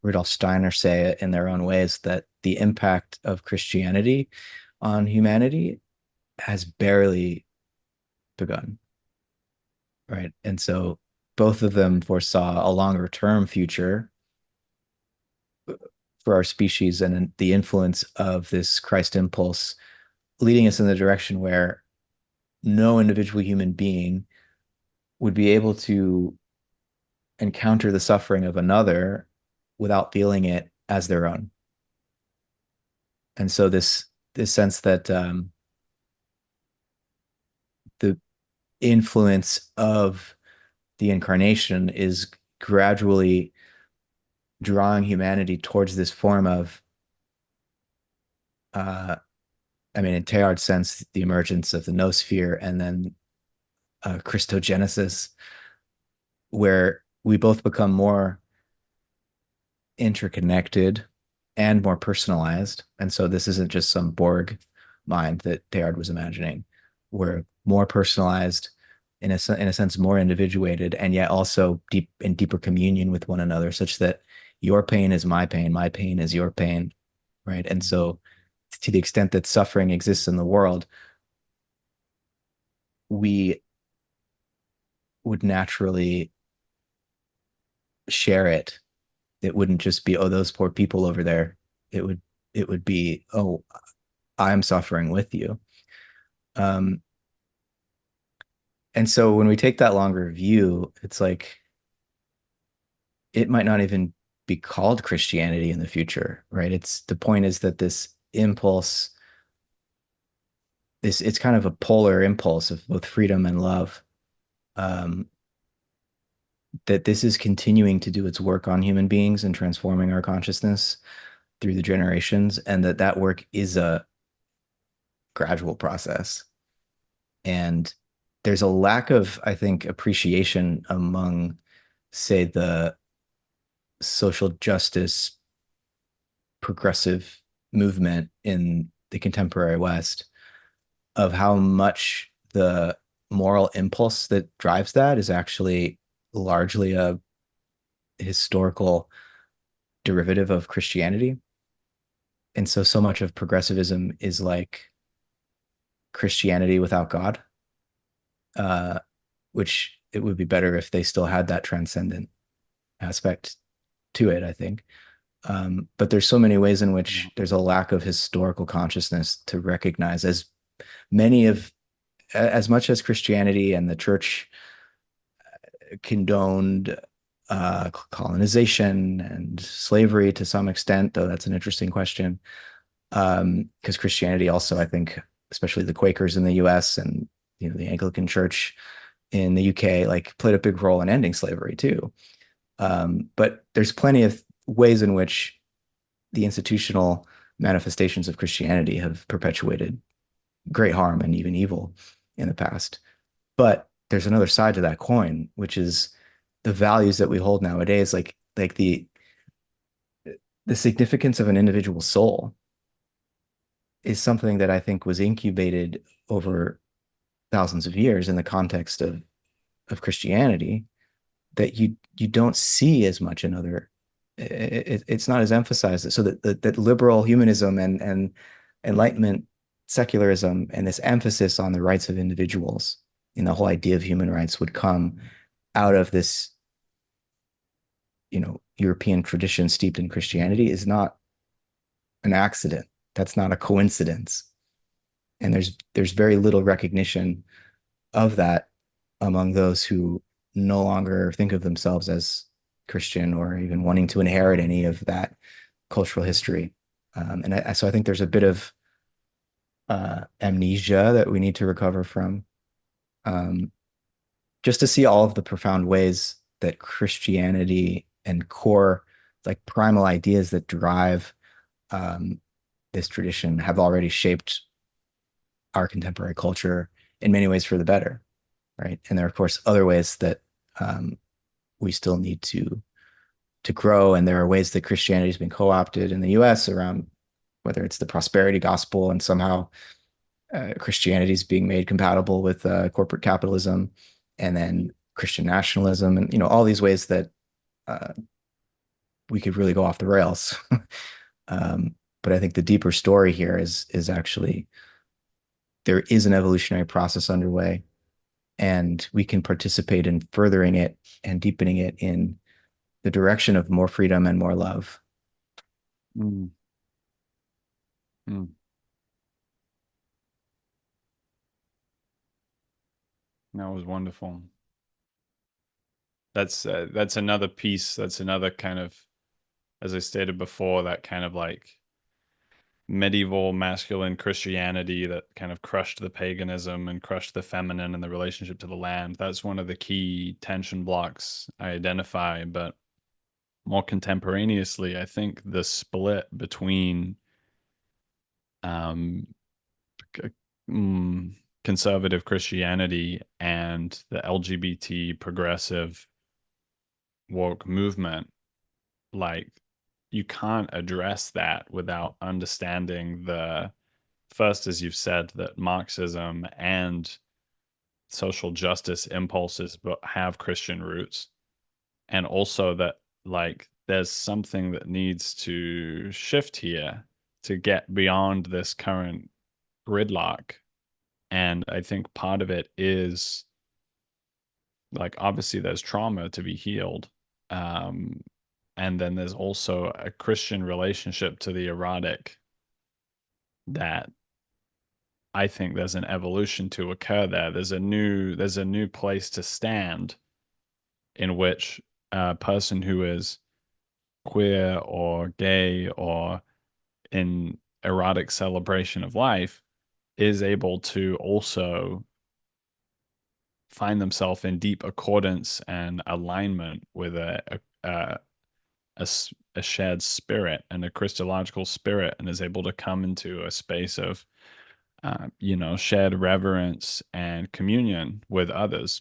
Rudolf Steiner say in their own ways, that the impact of Christianity on humanity has barely begun, right? And so both of them foresaw a longer term future for our species and the influence of this Christ impulse leading us in the direction where no individual human being would be able to encounter the suffering of another without feeling it as their own. And so this sense that the influence of the incarnation is gradually drawing humanity towards this form of I mean, in Teilhard's sense, the emergence of the noosphere and then Christogenesis, where we both become more interconnected and more personalized. And so this isn't just some Borg mind that Teilhard was imagining. We're more personalized, in a sense, more individuated, and yet also deep in deeper communion with one another, such that your pain is my pain is your pain, right? And so, to the extent that suffering exists in the world, we would naturally share it. It wouldn't just be, oh, those poor people over there. It would it would be, oh, I'm suffering with you. Um, and so when we take that longer view, it's like it might not even be called Christianity in the future, right? It's the point is that this impulse, this it's kind of a polar impulse of both freedom and love. Um, that this is continuing to do its work on human beings and transforming our consciousness through the generations, and that work is a gradual process. And there's a lack of, I think, appreciation among, say, the social justice progressive movement in the contemporary West, of how much the moral impulse that drives that is actually largely a historical derivative of Christianity. And so much of progressivism is like Christianity without God. uh, which it would be better if they still had that transcendent aspect to it, I think. But there's so many ways in
Yeah.
which there's a lack of historical consciousness to recognize many of as much as Christianity and the church condoned colonization and slavery to some extent, though that's an interesting question. Because Christianity also, I think, especially the Quakers in the U.S. and the Anglican Church in the UK, like played a big role in ending slavery too. But there's plenty of ways in which the institutional manifestations of Christianity have perpetuated great harm and even evil in the past. But there's another side to that coin, which is the values that we hold nowadays, like the significance of an individual soul is something that I think was incubated over thousands of years in the context of Christianity that you don't see as much in other. It's not as emphasized. So that liberal humanism and Enlightenment secularism and this emphasis on the rights of individuals and the whole idea of human rights would come out of this, European tradition steeped in Christianity is not an accident. That's not a coincidence. And there's very little recognition of that among those who no longer think of themselves as Christian or even wanting to inherit any of that cultural history. So I think there's a bit of amnesia that we need to recover from, um, just to see all of the profound ways that Christianity and core, like primal ideas that drive um, this tradition have already shaped our contemporary culture in many ways for the better, right? And there are, of course, other ways that um, we still need to grow. And there are ways that Christianity has been co-opted in the U.S. around whether it's the prosperity gospel and somehow Christianity is being made compatible with corporate capitalism, and then Christian nationalism, and all these ways that uh, we could really go off the rails. But I think the deeper story here is actually there is an evolutionary process underway, and we can participate in furthering it and deepening it in the direction of more freedom and more love.
Mm, mm. That was wonderful. That's another piece. That's another kind of, as I stated before, that kind of like medieval masculine Christianity that kind of crushed the paganism and crushed the feminine and the relationship to the land. That's one of the key tension blocks I identify. But more contemporaneously, I think the split between um, mm, conservative Christianity and the LGBT progressive woke movement, like you can't address that without understanding the first, as you've said, that Marxism and social justice impulses but have Christian roots, and also that like there's something that needs to shift here to get beyond this current gridlock. And I think part of it is like obviously there's trauma to be healed. Um, and then there's also a Christian relationship to the erotic that I think there's an evolution to occur there. There's a new place to stand in which a person who is queer or gay or in erotic celebration of life is able to also find themselves in deep accordance and alignment with a shared spirit and a Christological spirit, and is able to come into a space of shared reverence and communion with others.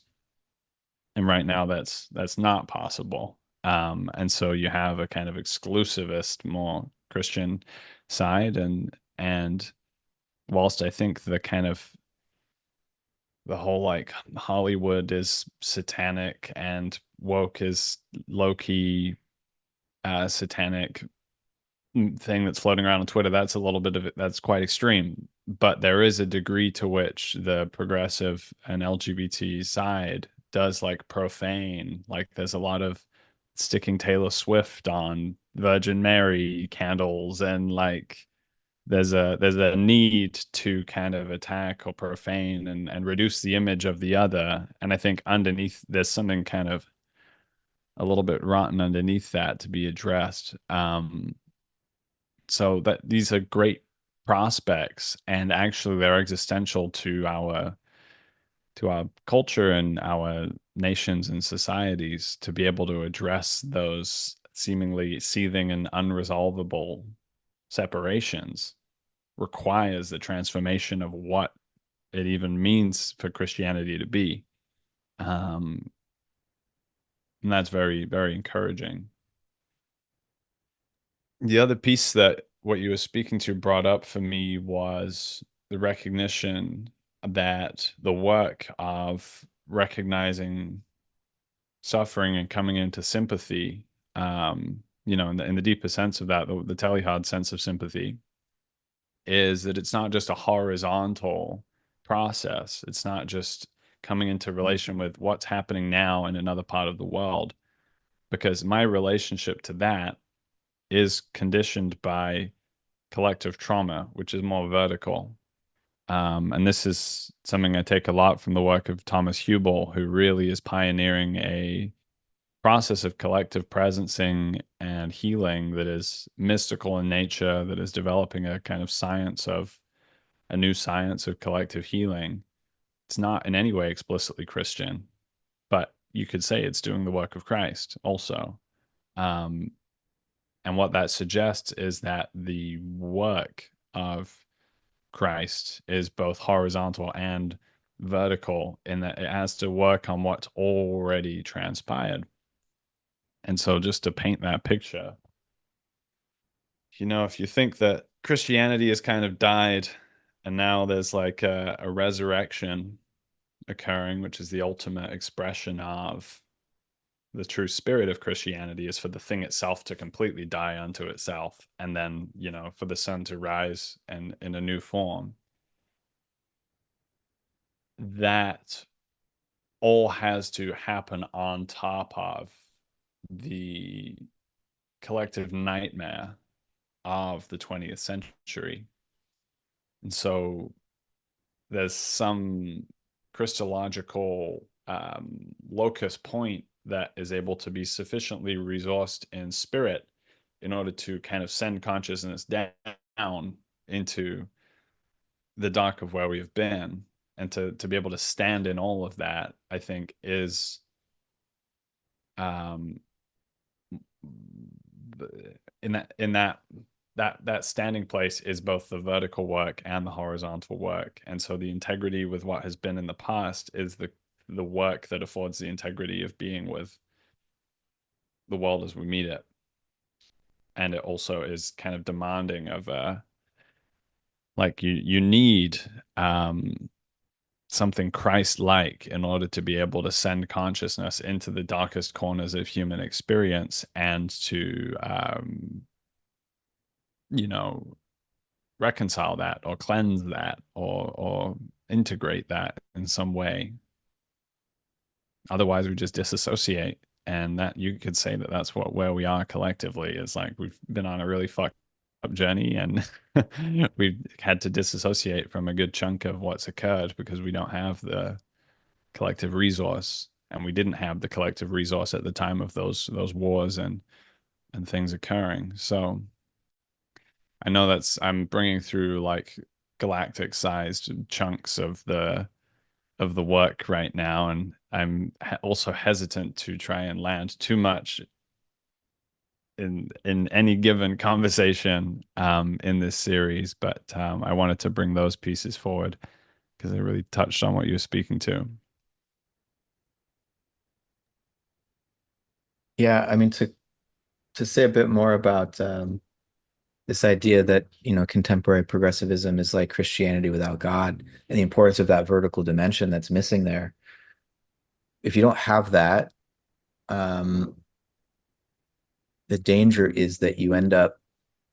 And right now, that's not possible. And so you have a kind of exclusivist, more Christian side, and whilst I think the whole like Hollywood is satanic and woke is low key satanic thing that's floating around on Twitter, that's a little bit of it. That's quite extreme. but there is a degree to which the progressive and LGBT side does like profane. Like there's a lot of sticking Taylor Swift on Virgin Mary candles, and like there's a need to kind of attack or profane and reduce the image of the other. And I think underneath there's something kind of a little bit rotten underneath that to be addressed. So that these are great prospects, and actually they're existential to our culture and our nations and societies to be able to address those seemingly seething and unresolvable separations requires the transformation of what it even means for Christianity to be. Um, and that's very, very encouraging. The other piece that what you were speaking to brought up for me was the recognition that the work of recognizing suffering and coming into sympathy, in the deeper sense of that, the Teilhard sense of sympathy, is that it's not just a horizontal process. It's not just coming into relation with what's happening now in another part of the world, because my relationship to that is conditioned by collective trauma, which is more vertical. And this is something I take a lot from the work of Thomas Hubel, who really is pioneering a process of collective presencing and healing that is mystical in nature, that is developing a kind of science of a new science of collective healing. It's not in any way explicitly Christian, but you could say it's doing the work of Christ also. Um, and what that suggests is that the work of Christ is both horizontal and vertical, in that it has to work on what's already transpired. And so, just to paint that picture, if you think that Christianity has kind of died and now there's like a resurrection occurring, which is the ultimate expression of the true spirit of Christianity, is for the thing itself to completely die unto itself, and then, for the sun to rise and in a new form. That all has to happen on top of the collective nightmare of the 20th century. And so there's some Christological locus point that is able to be sufficiently resourced in spirit in order to kind of send consciousness down into the dark of where we have been, and to be able to stand in all of that, I think is um in that standing place is both the vertical work and the horizontal work. And so the integrity with what has been in the past is the work that affords the integrity of being with the world as we meet it. And it also is kind of demanding of like you need something Christ-like in order to be able to send consciousness into the darkest corners of human experience, and to you know reconcile that or cleanse that, or integrate that in some way. Otherwise we just disassociate, and that you could say that that's where we are collectively, is like we've been on a really fucked up journey, and we've had to disassociate from a good chunk of what's occurred because we don't have the collective resource, and we didn't have the collective resource at the time of those wars and things occurring. So I know I'm bringing through like galactic sized chunks of the work right now, and I'm also hesitant to try and land too much in any given conversation in this series. But I wanted to bring those pieces forward because they really touched on what you were speaking to.
Yeah, I mean to say a bit more about this idea that, contemporary progressivism is like Christianity without God, and the importance of that vertical dimension that's missing there. If you don't have that, um, the danger is that you end up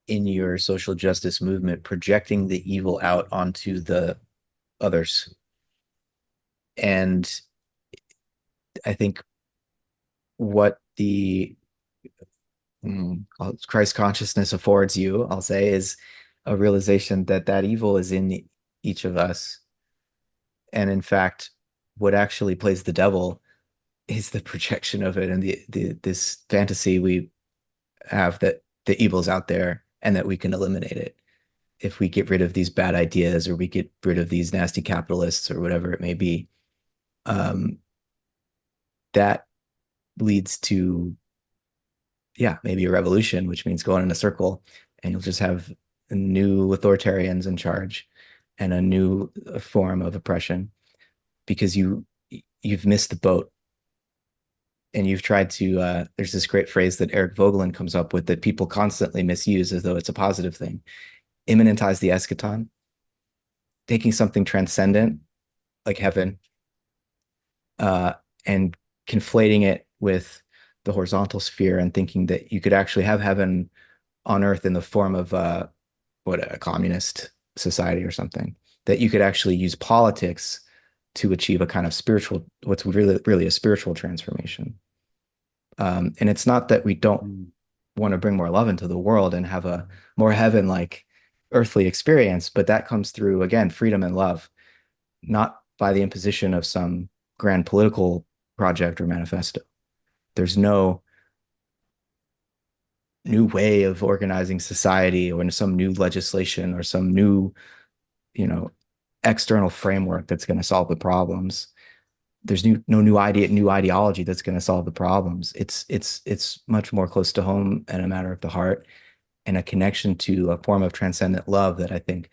in your social justice movement projecting the evil out onto the others. And I think what the Christ consciousness affords you, I'll say, is a realization that that evil is in each of us. And in fact, what actually plays the devil is the projection of it and the this fantasy we have that the evil's out there and that we can eliminate it if we get rid of these bad ideas or we get rid of these nasty capitalists or whatever it may be. Um, that leads to, yeah, maybe a revolution, which means going in a circle, and you'll just have new authoritarians in charge and a new form of oppression because you've missed the boat and you've tried to there's this great phrase that Eric Vogelin comes up with that people constantly misuse as though it's a positive thing. Immanentize the eschaton, taking something transcendent like heaven uh, and conflating it with the horizontal sphere and thinking that you could actually have heaven on earth in the form of what a communist society or something, that you could actually use politics to achieve a kind of spiritual, what's really a spiritual transformation. And it's not that we don't
Mm.
want to bring more love into the world and have a more heaven-like earthly experience, but that comes through, again, freedom and love, not by the imposition of some grand political project or manifesto. There's no new way of organizing society or some new legislation or some new, you know, external framework that's going to solve the problems. There's no new ideology that's going to solve the problems. It's much more close to home and a matter of the heart and a connection to a form of transcendent love that I think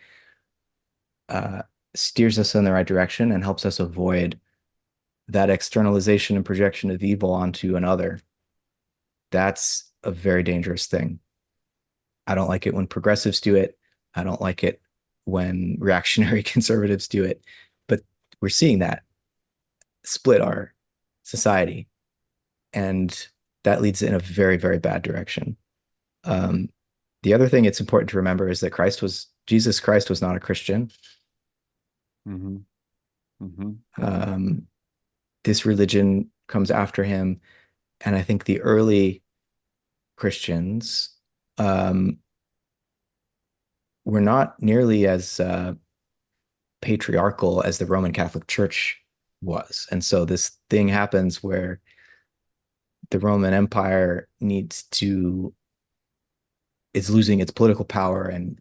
uh, steers us in the right direction and helps us avoid that externalization and projection of evil onto another. That's a very dangerous thing. I don't like it when progressives do it. I don't like it when reactionary conservatives do it. But we're seeing that split our society, and that leads in a very, very bad direction. Um, the other thing it's important to remember is that Jesus Christ was not a Christian.
Mm-hmm. Mm-hmm.
Um, this religion comes after him, and I think the early Christians um, were not nearly as patriarchal as the Roman Catholic Church was. And so this thing happens where the Roman Empire is losing its political power and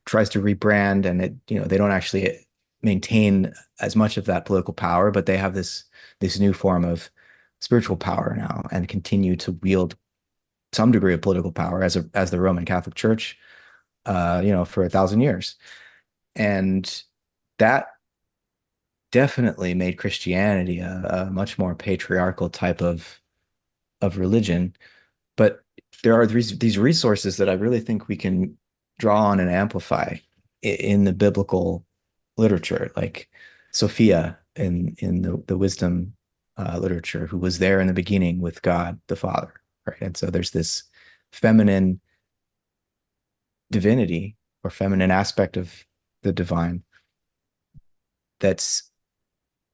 tries to rebrand, and they don't actually maintain as much of that political power, but they have this new form of spiritual power now and continue to wield some degree of political power as the Roman Catholic Church, for 1,000 years. And that definitely made Christianity a much more patriarchal type of religion. But there are these resources that I really think we can draw on and amplify in the biblical literature, like Sophia in the wisdom literature, who was there in the beginning with God the Father, right? And so there's this feminine divinity or feminine aspect of the divine that's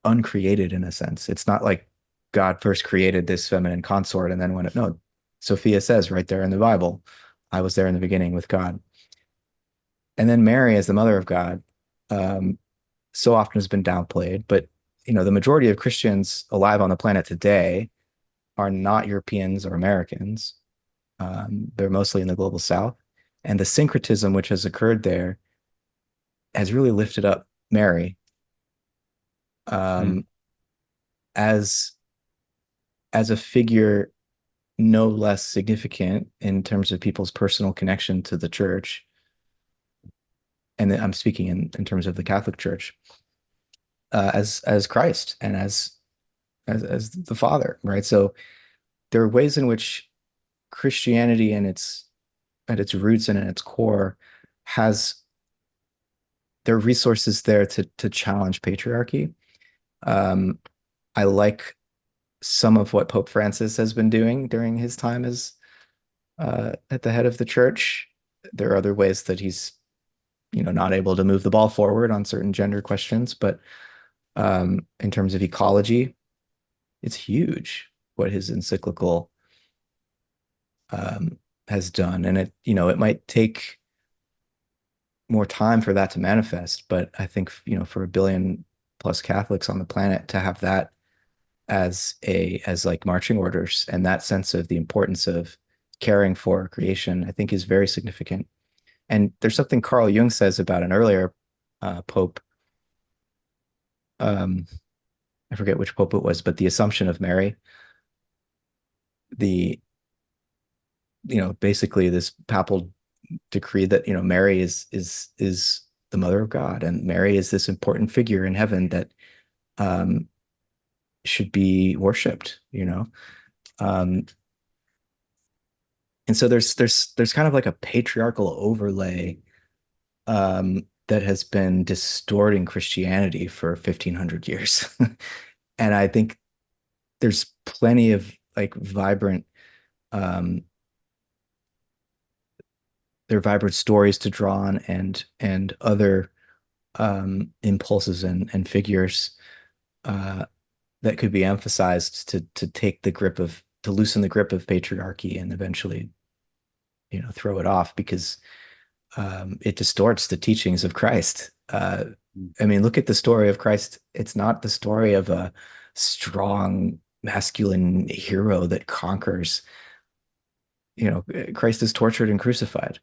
uncreated in a sense. It's not like God first created this feminine consort and then went, no, Sophia says right there in the Bible, I was there in the beginning with God. And then Mary as the mother of God, um, so often has been downplayed, but the majority of Christians alive on the planet today are not Europeans or Americans. They're mostly in the global South. And the syncretism which has occurred there has really lifted up Mary
Mm.
um, as as a figure no less significant in terms of people's personal connection to the church. And I'm speaking in terms of the Catholic Church, as Christ and as the Father, right? So there are ways in which Christianity and at its roots and at its core has there are resources there to challenge patriarchy. Um, I like some of what Pope Francis has been doing during his time as at the head of the church. there are other ways that he's, not able to move the ball forward on certain gender questions, but in terms of ecology, it's huge what his encyclical has done. And it might take more time for that to manifest, but I think, for a billion plus Catholics on the planet to have that as like marching orders and that sense of the importance of caring for creation, I think is very significant. And there's something Carl Jung says about an earlier pope. Um, I forget which pope it was, but the Assumption of Mary, the basically this papal decree that Mary is the mother of God, and Mary is this important figure in heaven that um, should be worshipped. Um, and so there's kind of like a patriarchal overlay that has been distorting Christianity for 1500 years. And I think there's plenty of like um, there are vibrant stories to draw on and other impulses and figures uh, that could be emphasized to take the grip of to loosen the grip of patriarchy and eventually throw it off because it distorts the teachings of Christ. I mean, look at the story of Christ. It's not the story of a strong masculine hero that conquers. Christ is tortured and crucified,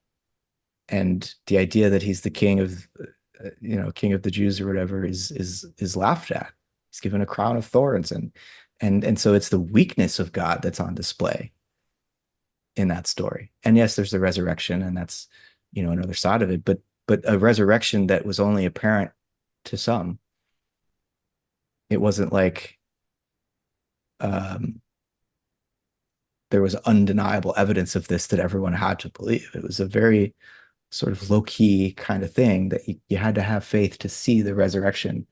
and the idea that he's the king of the Jews or whatever is laughed at. He's given a crown of thorns, and so it's the weakness of God that's on display in that story. And yes, there's the resurrection, and that's another side of it, but a resurrection that was only apparent to some. It wasn't like um, there was undeniable evidence of this that everyone had to believe. It was a very sort of low key kind of thing that you had to have faith to see the resurrection.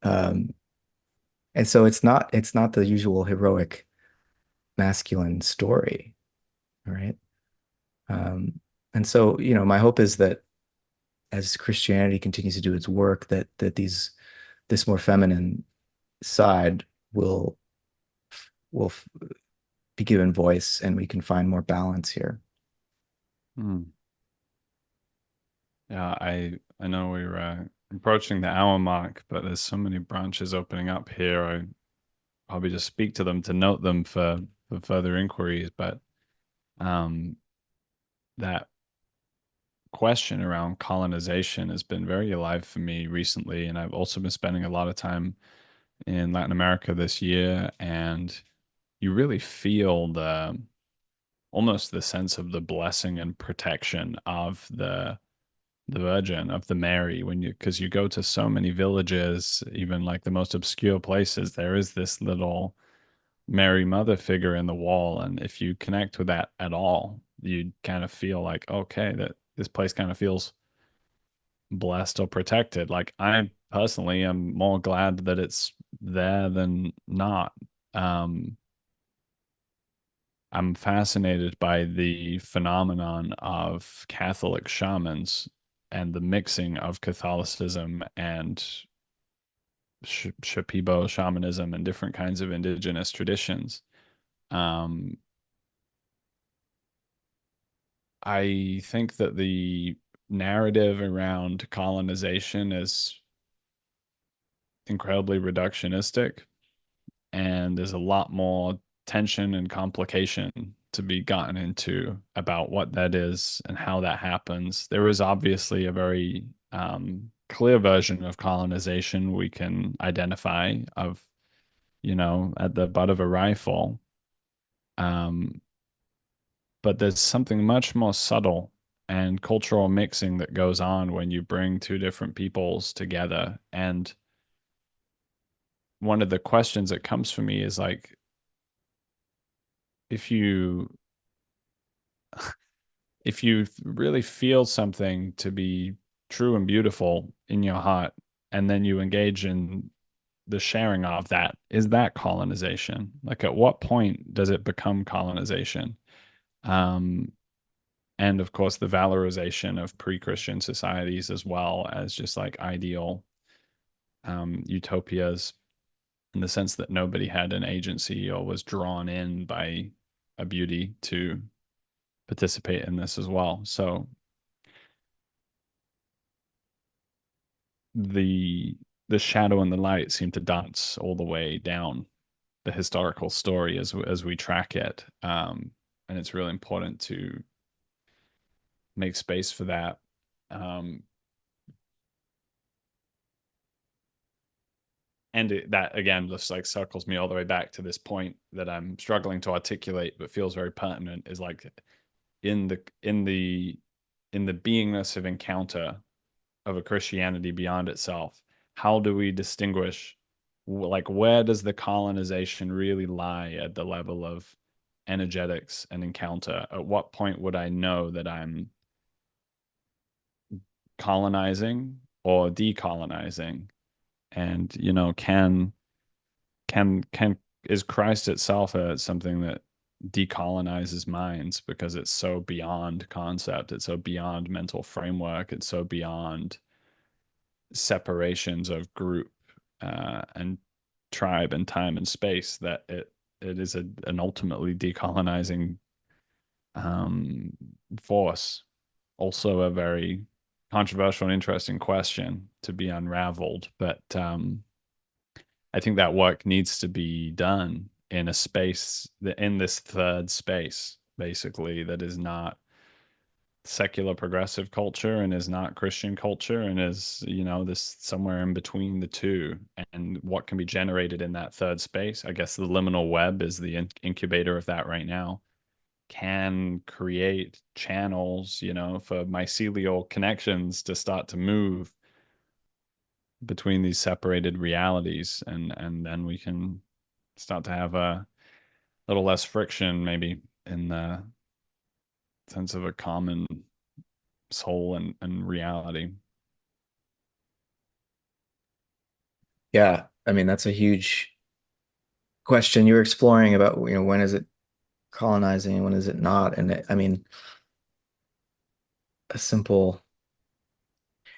um, and so it's not the usual heroic masculine story, right? Um, and so my hope is that as Christianity continues to do its work, that this more feminine side will will be given voice, and we can find more balance here.
Hmm. Yeah, I know we're approaching the hour mark, but there's so many branches opening up here. I probably just speak to them to note them for further inquiries. But um, that question around colonization has been very alive for me recently, and I've also been spending a lot of time in Latin America this year, and you really feel the almost the sense of the blessing and protection of the Virgin of the Mary when you because you go to so many villages, even like the most obscure places, there is this little Mary Mother figure in the wall, and if you connect with that at all, you kind of feel like okay, that this place kind of feels blessed or protected. Like I personally am more glad that it's there than not. Um, I'm fascinated by the phenomenon of Catholic shamans and the mixing of Catholicism and Shipibo shamanism and different kinds of indigenous traditions. Um, I think that the narrative around colonization is incredibly reductionistic, and there's a lot more tension and complication to be gotten into about what that is and how that happens. There is obviously a very clear version of colonization we can identify of, at the butt of a rifle. Um, but there's something much more subtle and cultural mixing that goes on when you bring two different peoples together. And one of the questions that comes for me is like, if you if you really feel something to be true and beautiful in your heart, and then you engage in the sharing of that, is that colonization? Like, at what point does it become colonization? Um, and of course the valorization of pre-Christian societies as well as just like ideal utopias, in the sense that nobody had an agency or was drawn in by a beauty to participate in this as well. So the the shadow and the light seem to dance all the way down the historical story as we track it, and it's really important to make space for that. Um, and that again just like circles me all the way back to this point that I'm struggling to articulate but feels very pertinent, is like in the beingness of encounter of a Christianity beyond itself, how do we distinguish, like, where does the colonization really lie at the level of energetics and encounter? At what point would I know that I'm colonizing or decolonizing? And can is Christ itself something that decolonizes minds because it's so beyond concept, it's so beyond mental framework, it's so beyond separations of group and tribe and time and space, that it is an ultimately decolonizing um, force. Also, a very controversial and interesting question to be unraveled, but I think that work needs to be done in a space in this third space, basically, that is not secular progressive culture and is not Christian culture and is, this somewhere in between the two. And what can be generated in that third space, I guess the liminal web is the incubator of that right now, can create channels, for mycelial connections to start to move between these separated realities, and then we can start to have a little less friction, maybe, in the sense of a common soul and reality.
Yeah, I mean, that's a huge question you're exploring about, when is it colonizing and when is it not? And I mean, a simple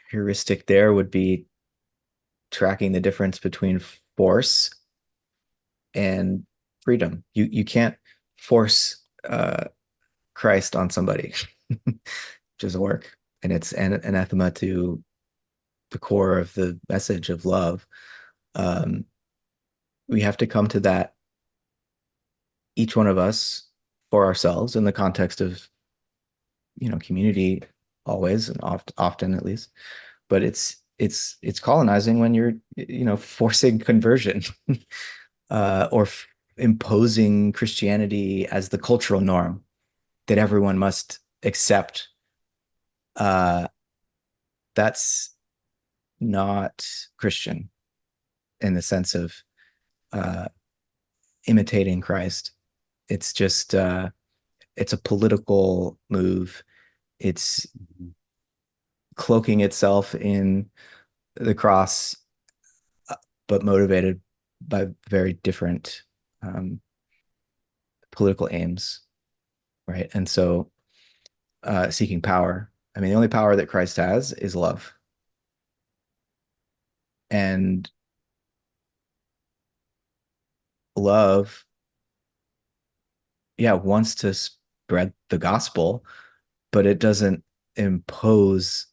heuristic there would be tracking the difference between force and freedom. You can't force Christ on somebody. It doesn't work. And it's anathema to the core of the message of love. Um, we have to come to that, each one of us, for ourselves in the context of, community, always and often at least. But it's colonizing when you're, forcing conversion, or imposing Christianity as the cultural norm that everyone must accept. Uh, that's not Christian in the sense of uh, imitating Christ. It's just it's a political move. It's cloaking itself in the cross, but motivated by very different um, political aims, right? And so, seeking power. I mean, the only power that Christ has is love, and love, yeah, wants to spread the gospel, but it doesn't impose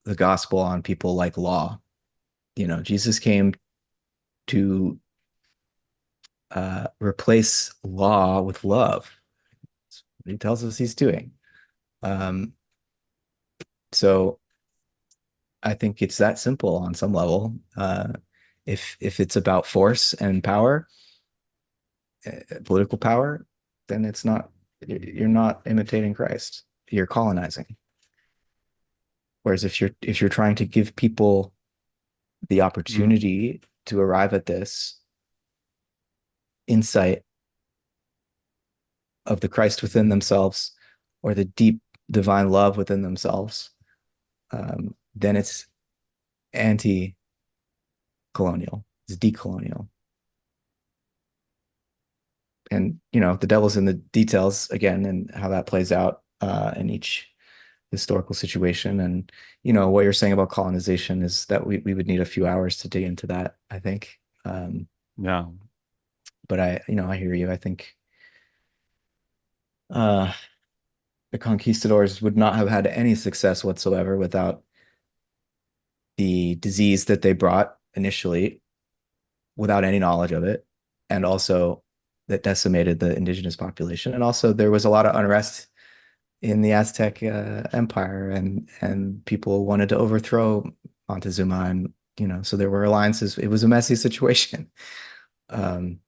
the gospel on people like law. Jesus came to replace law with love. That's what he tells us he's doing. Um, so I think it's that simple on some level. If it's about force and power, political power, then it's not. You're not imitating Christ. You're colonizing. Whereas if you're trying to give people the
Mm.
opportunity to arrive at this insight of the Christ within themselves, or the deep divine love within themselves, then it's anti-colonial. It's decolonial. And the devil's in the details again, and how that plays out. in each historical situation. And what you're saying about colonization is that we would need a few hours to dig into that, I think.
Yeah.
But I hear you. I think uh, the conquistadors would not have had any success whatsoever without the disease that they brought initially, without any knowledge of it, and also that decimated the indigenous population. And also, there was a lot of unrest in the Aztec Empire, and people wanted to overthrow Montezuma, and so there were alliances. It was a messy situation, um,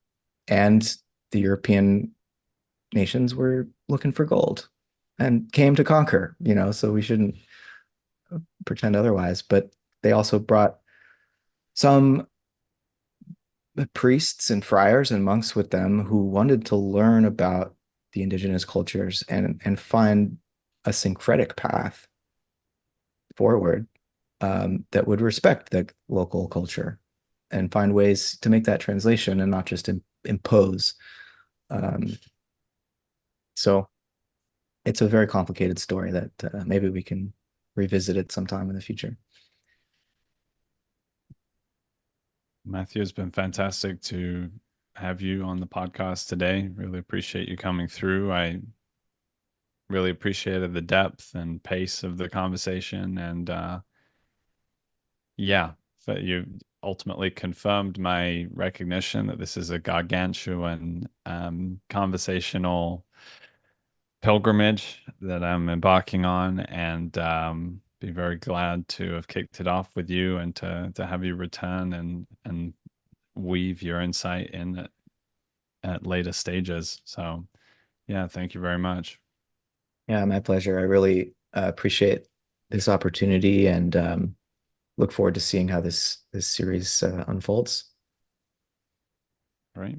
and the European nations were looking for gold and came to conquer. So we shouldn't pretend otherwise. But they also brought some priests and friars and monks with them who wanted to learn about the indigenous cultures and find a syncretic path forward, that would respect the local culture and find ways to make that translation and not just impose. Um, so it's a very complicated story that maybe we can revisit it sometime in the future.
Matthew, it's been fantastic to have you on the podcast today. Really appreciate you coming through. I really appreciated the depth and pace of the conversation. And yeah, that you ultimately confirmed my recognition that this is a gargantuan conversational pilgrimage that I'm embarking on, and be very glad to have kicked it off with you and to have you return and weave your insight in at later stages. So, yeah, thank you very much.
Yeah, my pleasure. I really appreciate this opportunity and look forward to seeing how this series unfolds.
All right.